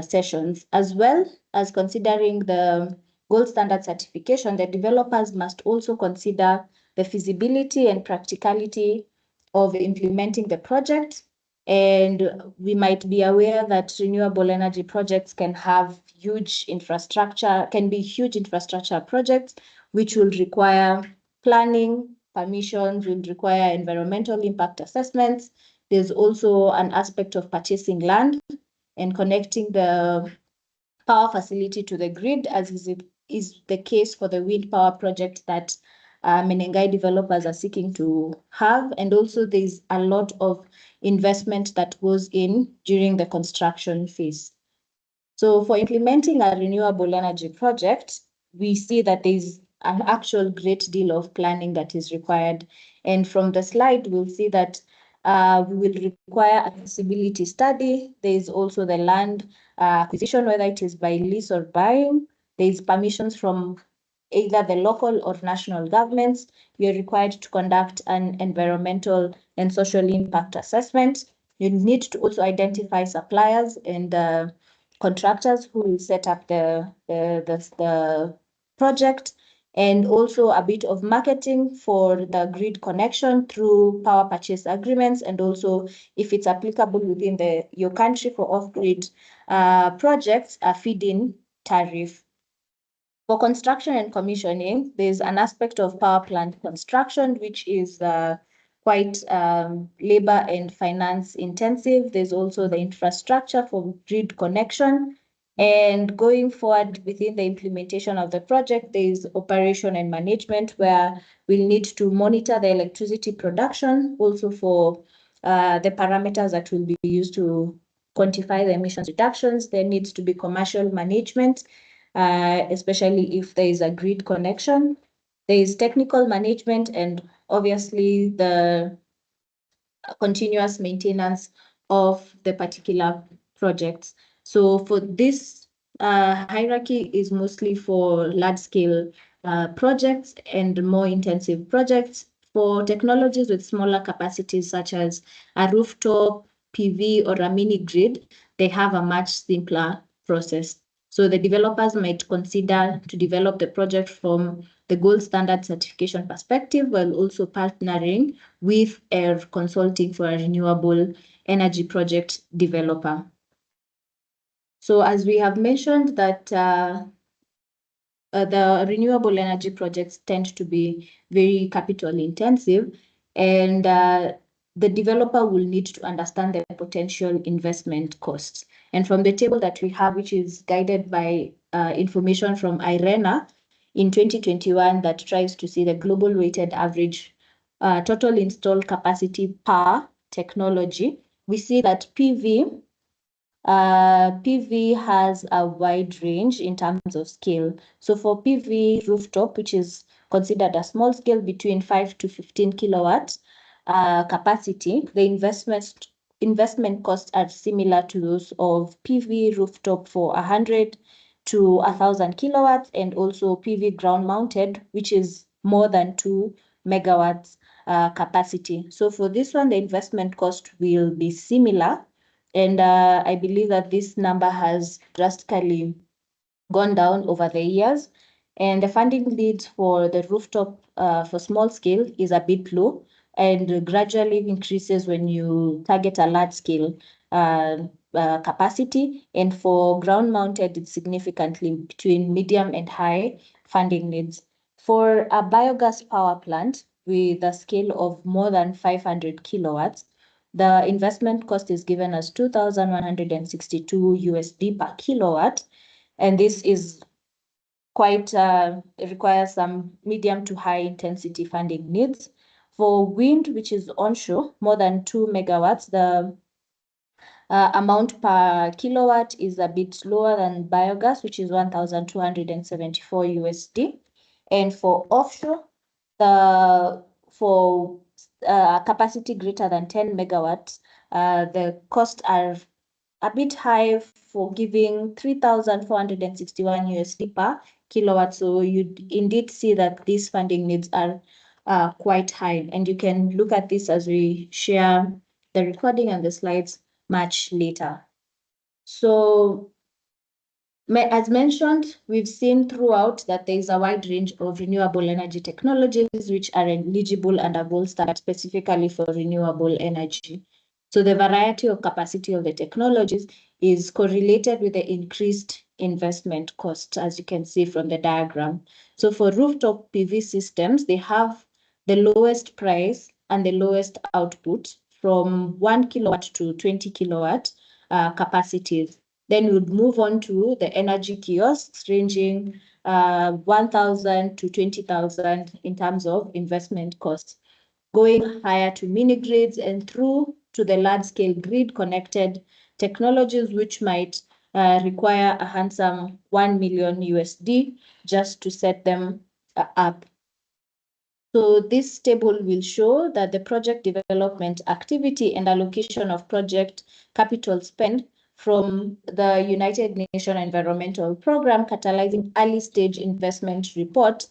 Speaker 2: sessions. As well as considering the gold standard certification, the developers must also consider the feasibility and practicality of implementing the project. And we might be aware that renewable energy projects can have huge infrastructure, can be huge infrastructure projects, which will require planning, permissions, will require environmental impact assessments. There's also an aspect of purchasing land and connecting the power facility to the grid, as is the case for the wind power project that Menengai developers are seeking to have. And also there's a lot of investment that goes in during the construction phase. So for implementing a renewable energy project, we see that there's an actual great deal of planning that is required. And from the slide, we'll see that we will require a feasibility study. There's also the land acquisition, whether it is by lease or buying. There's permissions from either the local or national governments. You're required to conduct an environmental and social impact assessment. You need to also identify suppliers and contractors who will set up the project, and also a bit of marketing for the grid connection through power purchase agreements, and also, if it's applicable within your country for off-grid projects, a feed-in tariff. For construction and commissioning, there's an aspect of power plant construction, which is quite labor and finance intensive. There's also the infrastructure for grid connection. And going forward within the implementation of the project, there is operation and management, where we'll need to monitor the electricity production, also for the parameters that will be used to quantify the emissions reductions. There needs to be commercial management, especially if there is a grid connection. There is technical management, and obviously the continuous maintenance of the particular projects. So for this hierarchy is mostly for large scale projects and more intensive projects. For technologies with smaller capacities, such as a rooftop, PV, or a mini grid, they have a much simpler process. So the developers might consider to develop the project from the gold standard certification perspective, while also partnering with a consulting for a renewable energy project developer. So as we have mentioned that the renewable energy projects tend to be very capital intensive, and the developer will need to understand the potential investment costs. And from the table that we have, which is guided by information from IRENA in 2021, that tries to see the global weighted average total installed capacity per technology, we see that PV has a wide range in terms of scale. So for PV rooftop, which is considered a small scale between 5 to 15 kilowatts capacity, the investment costs are similar to those of PV rooftop for 100 to 1,000 kilowatts, and also PV ground mounted, which is more than 2 megawatts capacity. So for this one, the investment cost will be similar. And I believe that this number has drastically gone down over the years. And the funding needs for the rooftop for small scale is a bit low, and gradually increases when you target a large scale capacity. And for ground mounted, it's significantly between medium and high funding needs. For a biogas power plant with a scale of more than 500 kilowatts, the investment cost is given as 2,162 USD per kilowatt. And this is quite, requires some medium to high intensity funding needs. For wind, which is onshore, more than 2 megawatts, the amount per kilowatt is a bit lower than biogas, which is 1,274 USD. And for offshore, for capacity greater than 10 megawatts, the costs are a bit high, for giving 3,461 USD per kilowatt. So you indeed see that these funding needs are quite high. And you can look at this as we share the recording and the slides much later. So as mentioned, we've seen throughout that there is a wide range of renewable energy technologies which are eligible under gold standard specifically for renewable energy. So the variety of capacity of the technologies is correlated with the increased investment cost, as you can see from the diagram. So for rooftop PV systems, they have the lowest price and the lowest output from 1 kilowatt to 20 kilowatt capacities. Then we'd move on to the energy kiosks, ranging 1,000 to 20,000 in terms of investment costs, going higher to mini grids and through to the large scale grid connected technologies, which might require a handsome 1 million USD just to set them up. So this table will show that the project development activity and allocation of project capital spend from the United Nations Environmental Program Catalyzing Early Stage Investment report.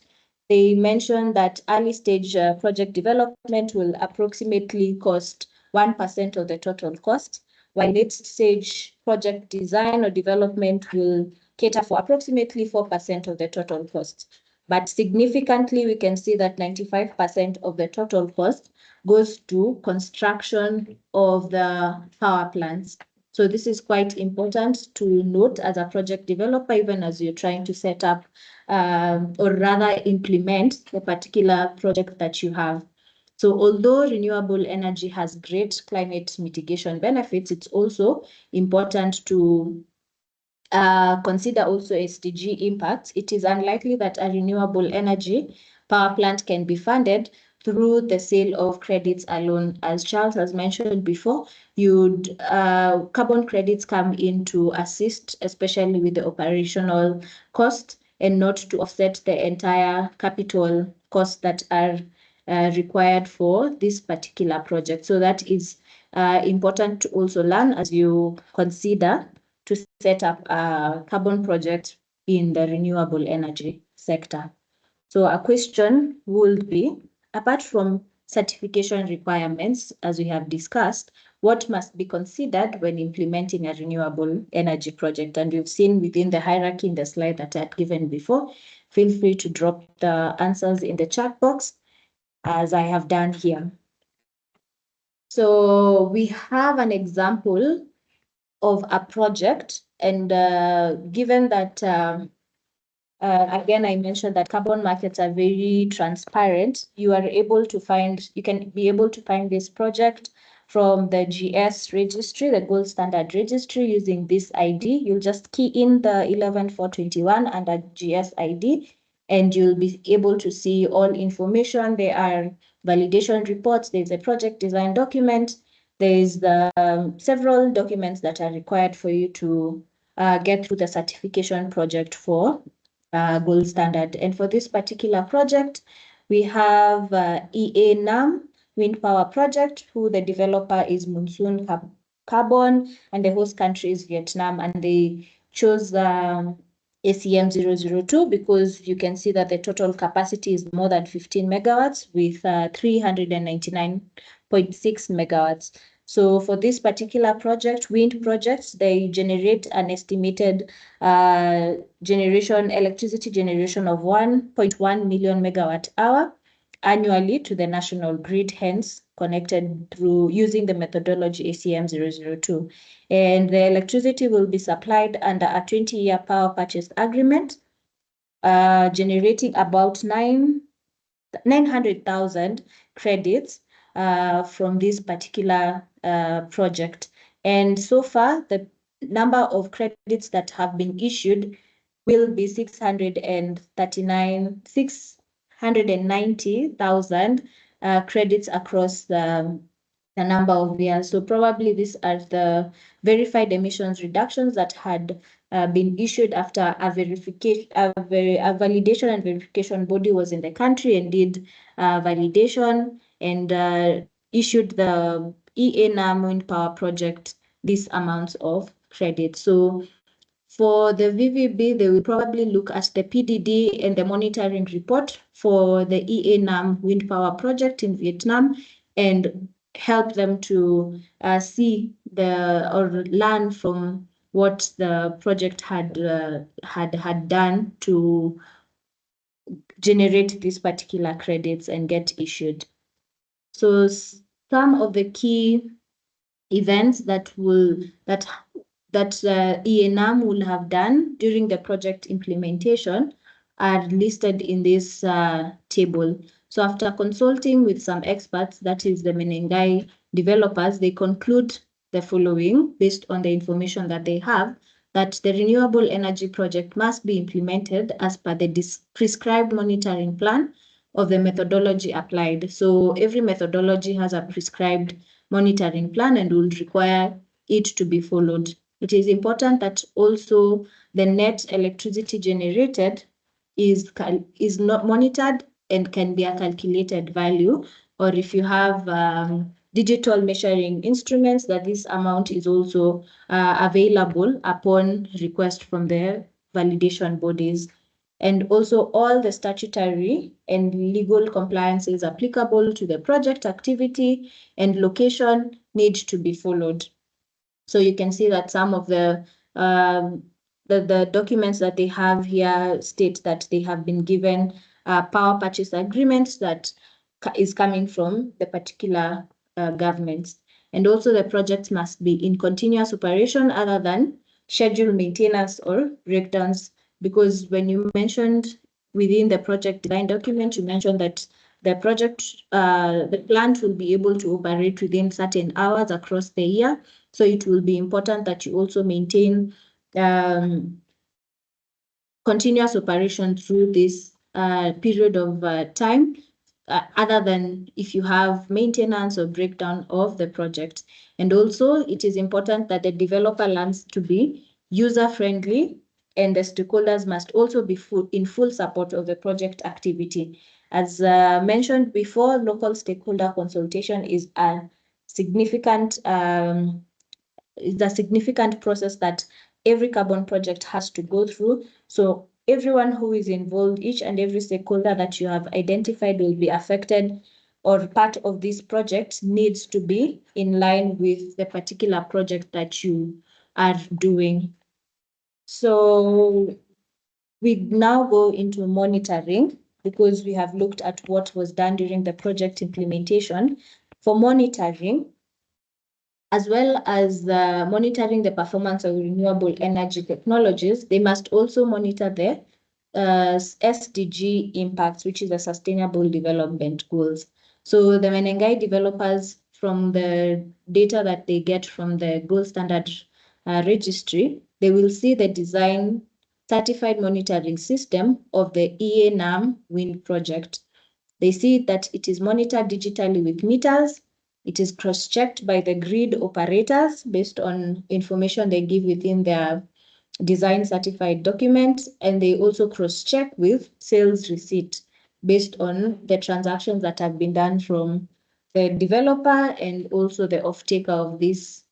Speaker 2: They mentioned that early stage project development will approximately cost 1% of the total cost, while late stage project design or development will cater for approximately 4% of the total cost. But significantly, we can see that 95% of the total cost goes to construction of the power plants. So this is quite important to note as a project developer, even as you're trying to set up or rather implement the particular project that you have. So although renewable energy has great climate mitigation benefits, it's also important to consider also SDG impacts, it is unlikely that a renewable energy power plant can be funded through the sale of credits alone. As Charles has mentioned before, carbon credits come in to assist, especially with the operational cost, and not to offset the entire capital costs that are required for this particular project. So that is important to also learn as you consider to set up a carbon project in the renewable energy sector. So a question would be, apart from certification requirements, as we have discussed, what must be considered when implementing a renewable energy project? And we've seen within the hierarchy in the slide that I had given before. Feel free to drop the answers in the chat box, as I have done here. So we have an example of a project, and given that again, I mentioned that carbon markets are very transparent. You can be able to find this project from the GS registry, the gold standard registry, using this ID. You'll just key in the 11421 under GS ID, and you'll be able to see all information. There are validation reports. There's a project design document. There's the several documents that are required for you to get through the certification project for gold standard. And for this particular project, we have EA-NAM wind power project, who the developer is Monsoon Carbon, and the host country is Vietnam, and they chose ACM 002 because you can see that the total capacity is more than 15 megawatts with 399.6 megawatts. So for this particular project, wind projects, they generate an estimated electricity generation of 1.1 million megawatt hour annually to the national grid, hence connected through using the methodology ACM 002. And the electricity will be supplied under a 20-year power purchase agreement, generating about 900,000 credits from this particular project. And so far, the number of credits that have been issued will be 690,000 credits across the number of years. So probably these are the verified emissions reductions that had been issued after a validation and verification body was in the country and did validation and issued the EA-NAM wind power project these amounts of credit. So for the VVB, they will probably look at the PDD and the monitoring report for the EA-NAM wind power project in Vietnam and help them to see or learn from what the project had done to generate these particular credits and get issued. So some of the key events that EA-NAM will have done during the project implementation are listed in this table. So after consulting with some experts, that is the Menengai developers, they conclude the following based on the information that they have, that the renewable energy project must be implemented as per the prescribed monitoring plan of the methodology applied. So every methodology has a prescribed monitoring plan and will require it to be followed. It is important that also the net electricity generated is not monitored and can be a calculated value, or if you have digital measuring instruments, that this amount is also available upon request from the validation bodies. And also all the statutory and legal compliances applicable to the project activity and location need to be followed. So you can see that some of the documents that they have here state that they have been given power purchase agreements that is coming from the particular governments. And also the projects must be in continuous operation other than scheduled maintenance or breakdowns, because when you mentioned within the project design document, you mentioned that the plant will be able to operate within certain hours across the year. So it will be important that you also maintain continuous operation through this period of time, other than if you have maintenance or breakdown of the project. And also, it is important that the developer learns to be user-friendly, and the stakeholders must also be in full support of the project activity. As mentioned before, local stakeholder consultation is a significant process that every carbon project has to go through. So everyone who is involved, each and every stakeholder that you have identified will be affected or part of this project needs to be in line with the particular project that you are doing. So we now go into monitoring, because we have looked at what was done during the project implementation. For monitoring, as well as monitoring the performance of renewable energy technologies, they must also monitor the SDG impacts, which is the Sustainable Development Goals. So the Menengai developers, from the data that they get from the Gold Standard Registry, they will see the design certified monitoring system of the ENAM wind project. They see that it is monitored digitally with meters. It is cross-checked by the grid operators based on information they give within their design certified document, and they also cross-check with sales receipt based on the transactions that have been done from the developer and also the off-taker of this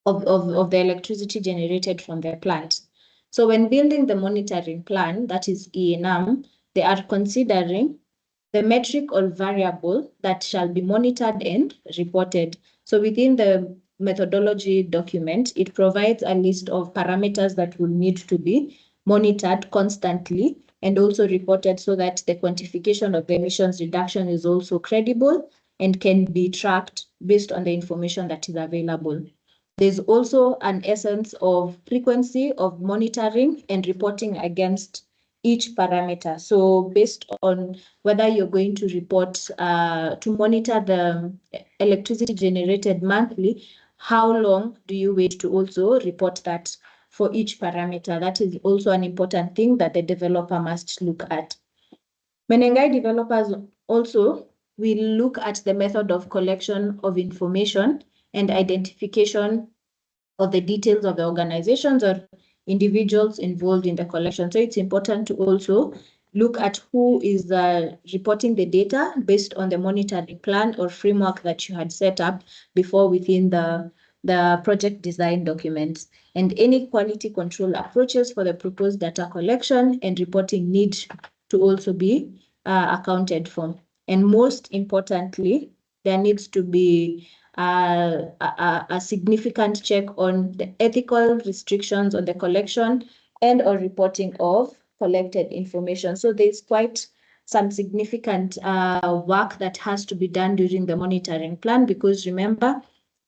Speaker 2: of the electricity generated from their plant. So when building the monitoring plan, that is ENAM, they are considering the metric or variable that shall be monitored and reported. So within the methodology document, it provides a list of parameters that will need to be monitored constantly and also reported, so that the quantification of the emissions reduction is also credible and can be tracked based on the information that is available. There's also an essence of frequency of monitoring and reporting against each parameter. So based on whether you're going to report to monitor the electricity generated monthly, how long do you wait to also report that for each parameter? That is also an important thing that the developer must look at. Menengai developers also will look at the method of collection of information and identification of the details of the organizations or individuals involved in the collection. So it's important to also look at who is reporting the data based on the monitoring plan or framework that you had set up before within the project design documents. And any quality control approaches for the proposed data collection and reporting need to also be accounted for. And most importantly, there needs to be a significant check on the ethical restrictions on the collection and or reporting of collected information. So there's quite some significant work that has to be done during the monitoring plan, because remember,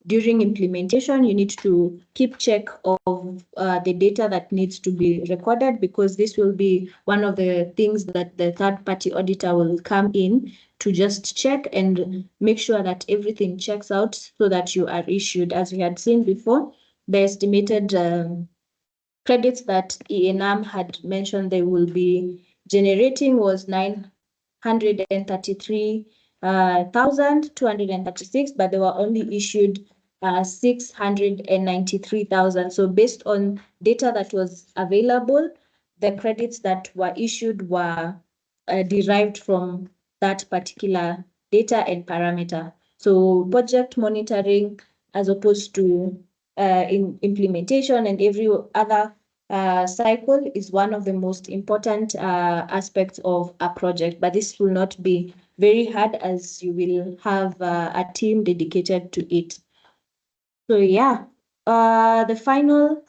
Speaker 2: during implementation, you need to keep check of the data that needs to be recorded, because this will be one of the things that the third-party auditor will come in to just check and make sure that everything checks out so that you are issued. As we had seen before, the estimated credits that ENAM had mentioned they will be generating was 933,236, but they were only issued 693,000. So based on data that was available, the credits that were issued were derived from that particular data and parameter. So project monitoring, as opposed to in implementation and every other cycle, is one of the most important aspects of a project, but this will not be very hard as you will have a team dedicated to it. So yeah, the final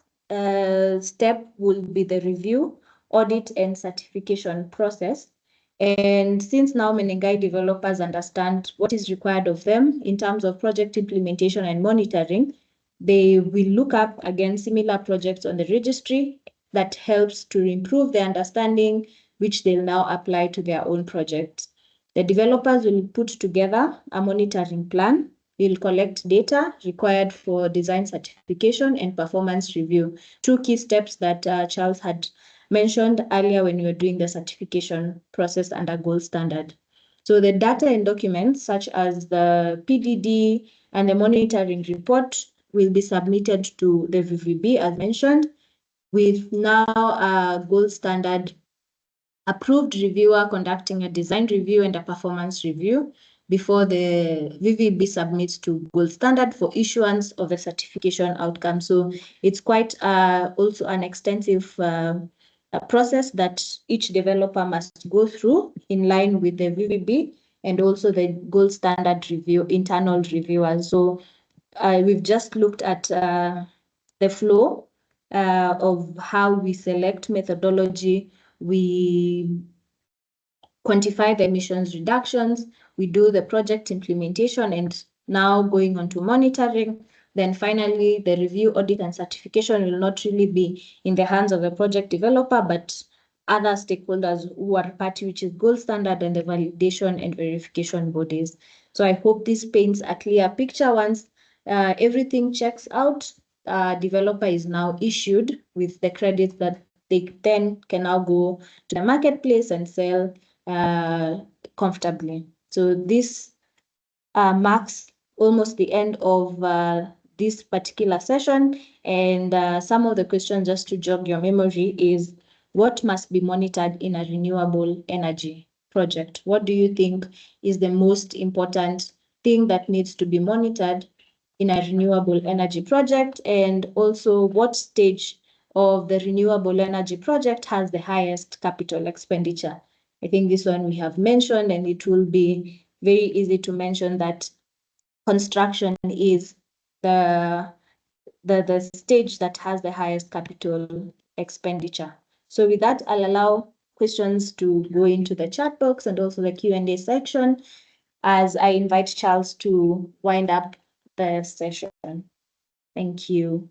Speaker 2: step will be the review, audit, and certification process. And since now Menengai developers understand what is required of them in terms of project implementation and monitoring, they will look up again similar projects on the registry that helps to improve their understanding, which they'll now apply to their own projects. The developers will put together a monitoring plan you'll collect data required for design certification and performance review. Two key steps that Charles had mentioned earlier when we were doing the certification process under gold standard. So the data and documents such as the PDD and the monitoring report will be submitted to the VVB as mentioned, with now a gold standard approved reviewer conducting a design review and a performance review before the VVB submits to gold standard for issuance of a certification outcome. So it's quite also an extensive process that each developer must go through in line with the VVB and also the gold standard review, internal reviewers. So we've just looked at the flow of how we select methodology, we quantify the emissions reductions, we do the project implementation, and now going on to monitoring. Then finally, the review, audit, and certification will not really be in the hands of a project developer, but other stakeholders who are party, which is gold standard, and the validation and verification bodies. So I hope this paints a clear picture. Once everything checks out, developer is now issued with the credits that they then can now go to the marketplace and sell comfortably. So this marks almost the end of this particular session. And some of the questions, just to jog your memory, is what must be monitored in a renewable energy project? What do you think is the most important thing that needs to be monitored in a renewable energy project? And also, what stage of the renewable energy project has the highest capital expenditure? I think this one we have mentioned, and it will be very easy to mention that construction is the stage that has the highest capital expenditure. So with that, I'll allow questions to go into the chat box and also the Q&A section as I invite Charles to wind up the session. Thank you.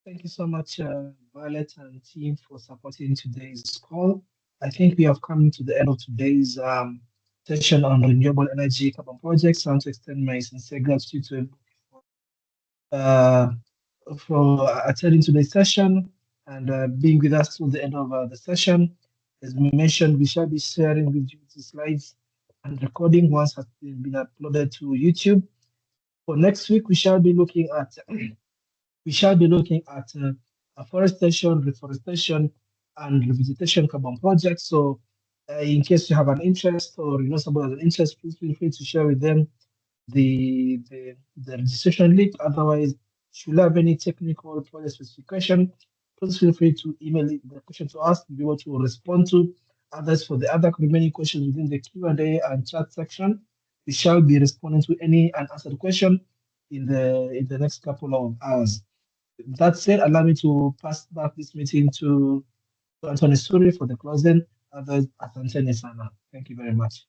Speaker 1: Thank you so much, Violet and team, for supporting today's call. I think we have come to the end of today's session on renewable energy carbon projects. I want to extend my sincere gratitude to for attending today's session and being with us till the end of the session. As we mentioned, we shall be sharing with you the slides and recording once has been uploaded to YouTube. For next week, we shall be looking at afforestation, reforestation, and revisitation carbon projects. So, in case you have an interest or you know somebody has an interest, please feel free to share with them the registration link. Otherwise, should you have any technical project specification, please feel free to email the question to us to be able to respond to. Others, for the other remaining questions within the Q&A and chat section, we shall be responding to any unanswered question in the next couple of hours. That said, allow me to pass back this meeting to Anthony Suri for the closing. Others, Asante Nisana. Thank you very much.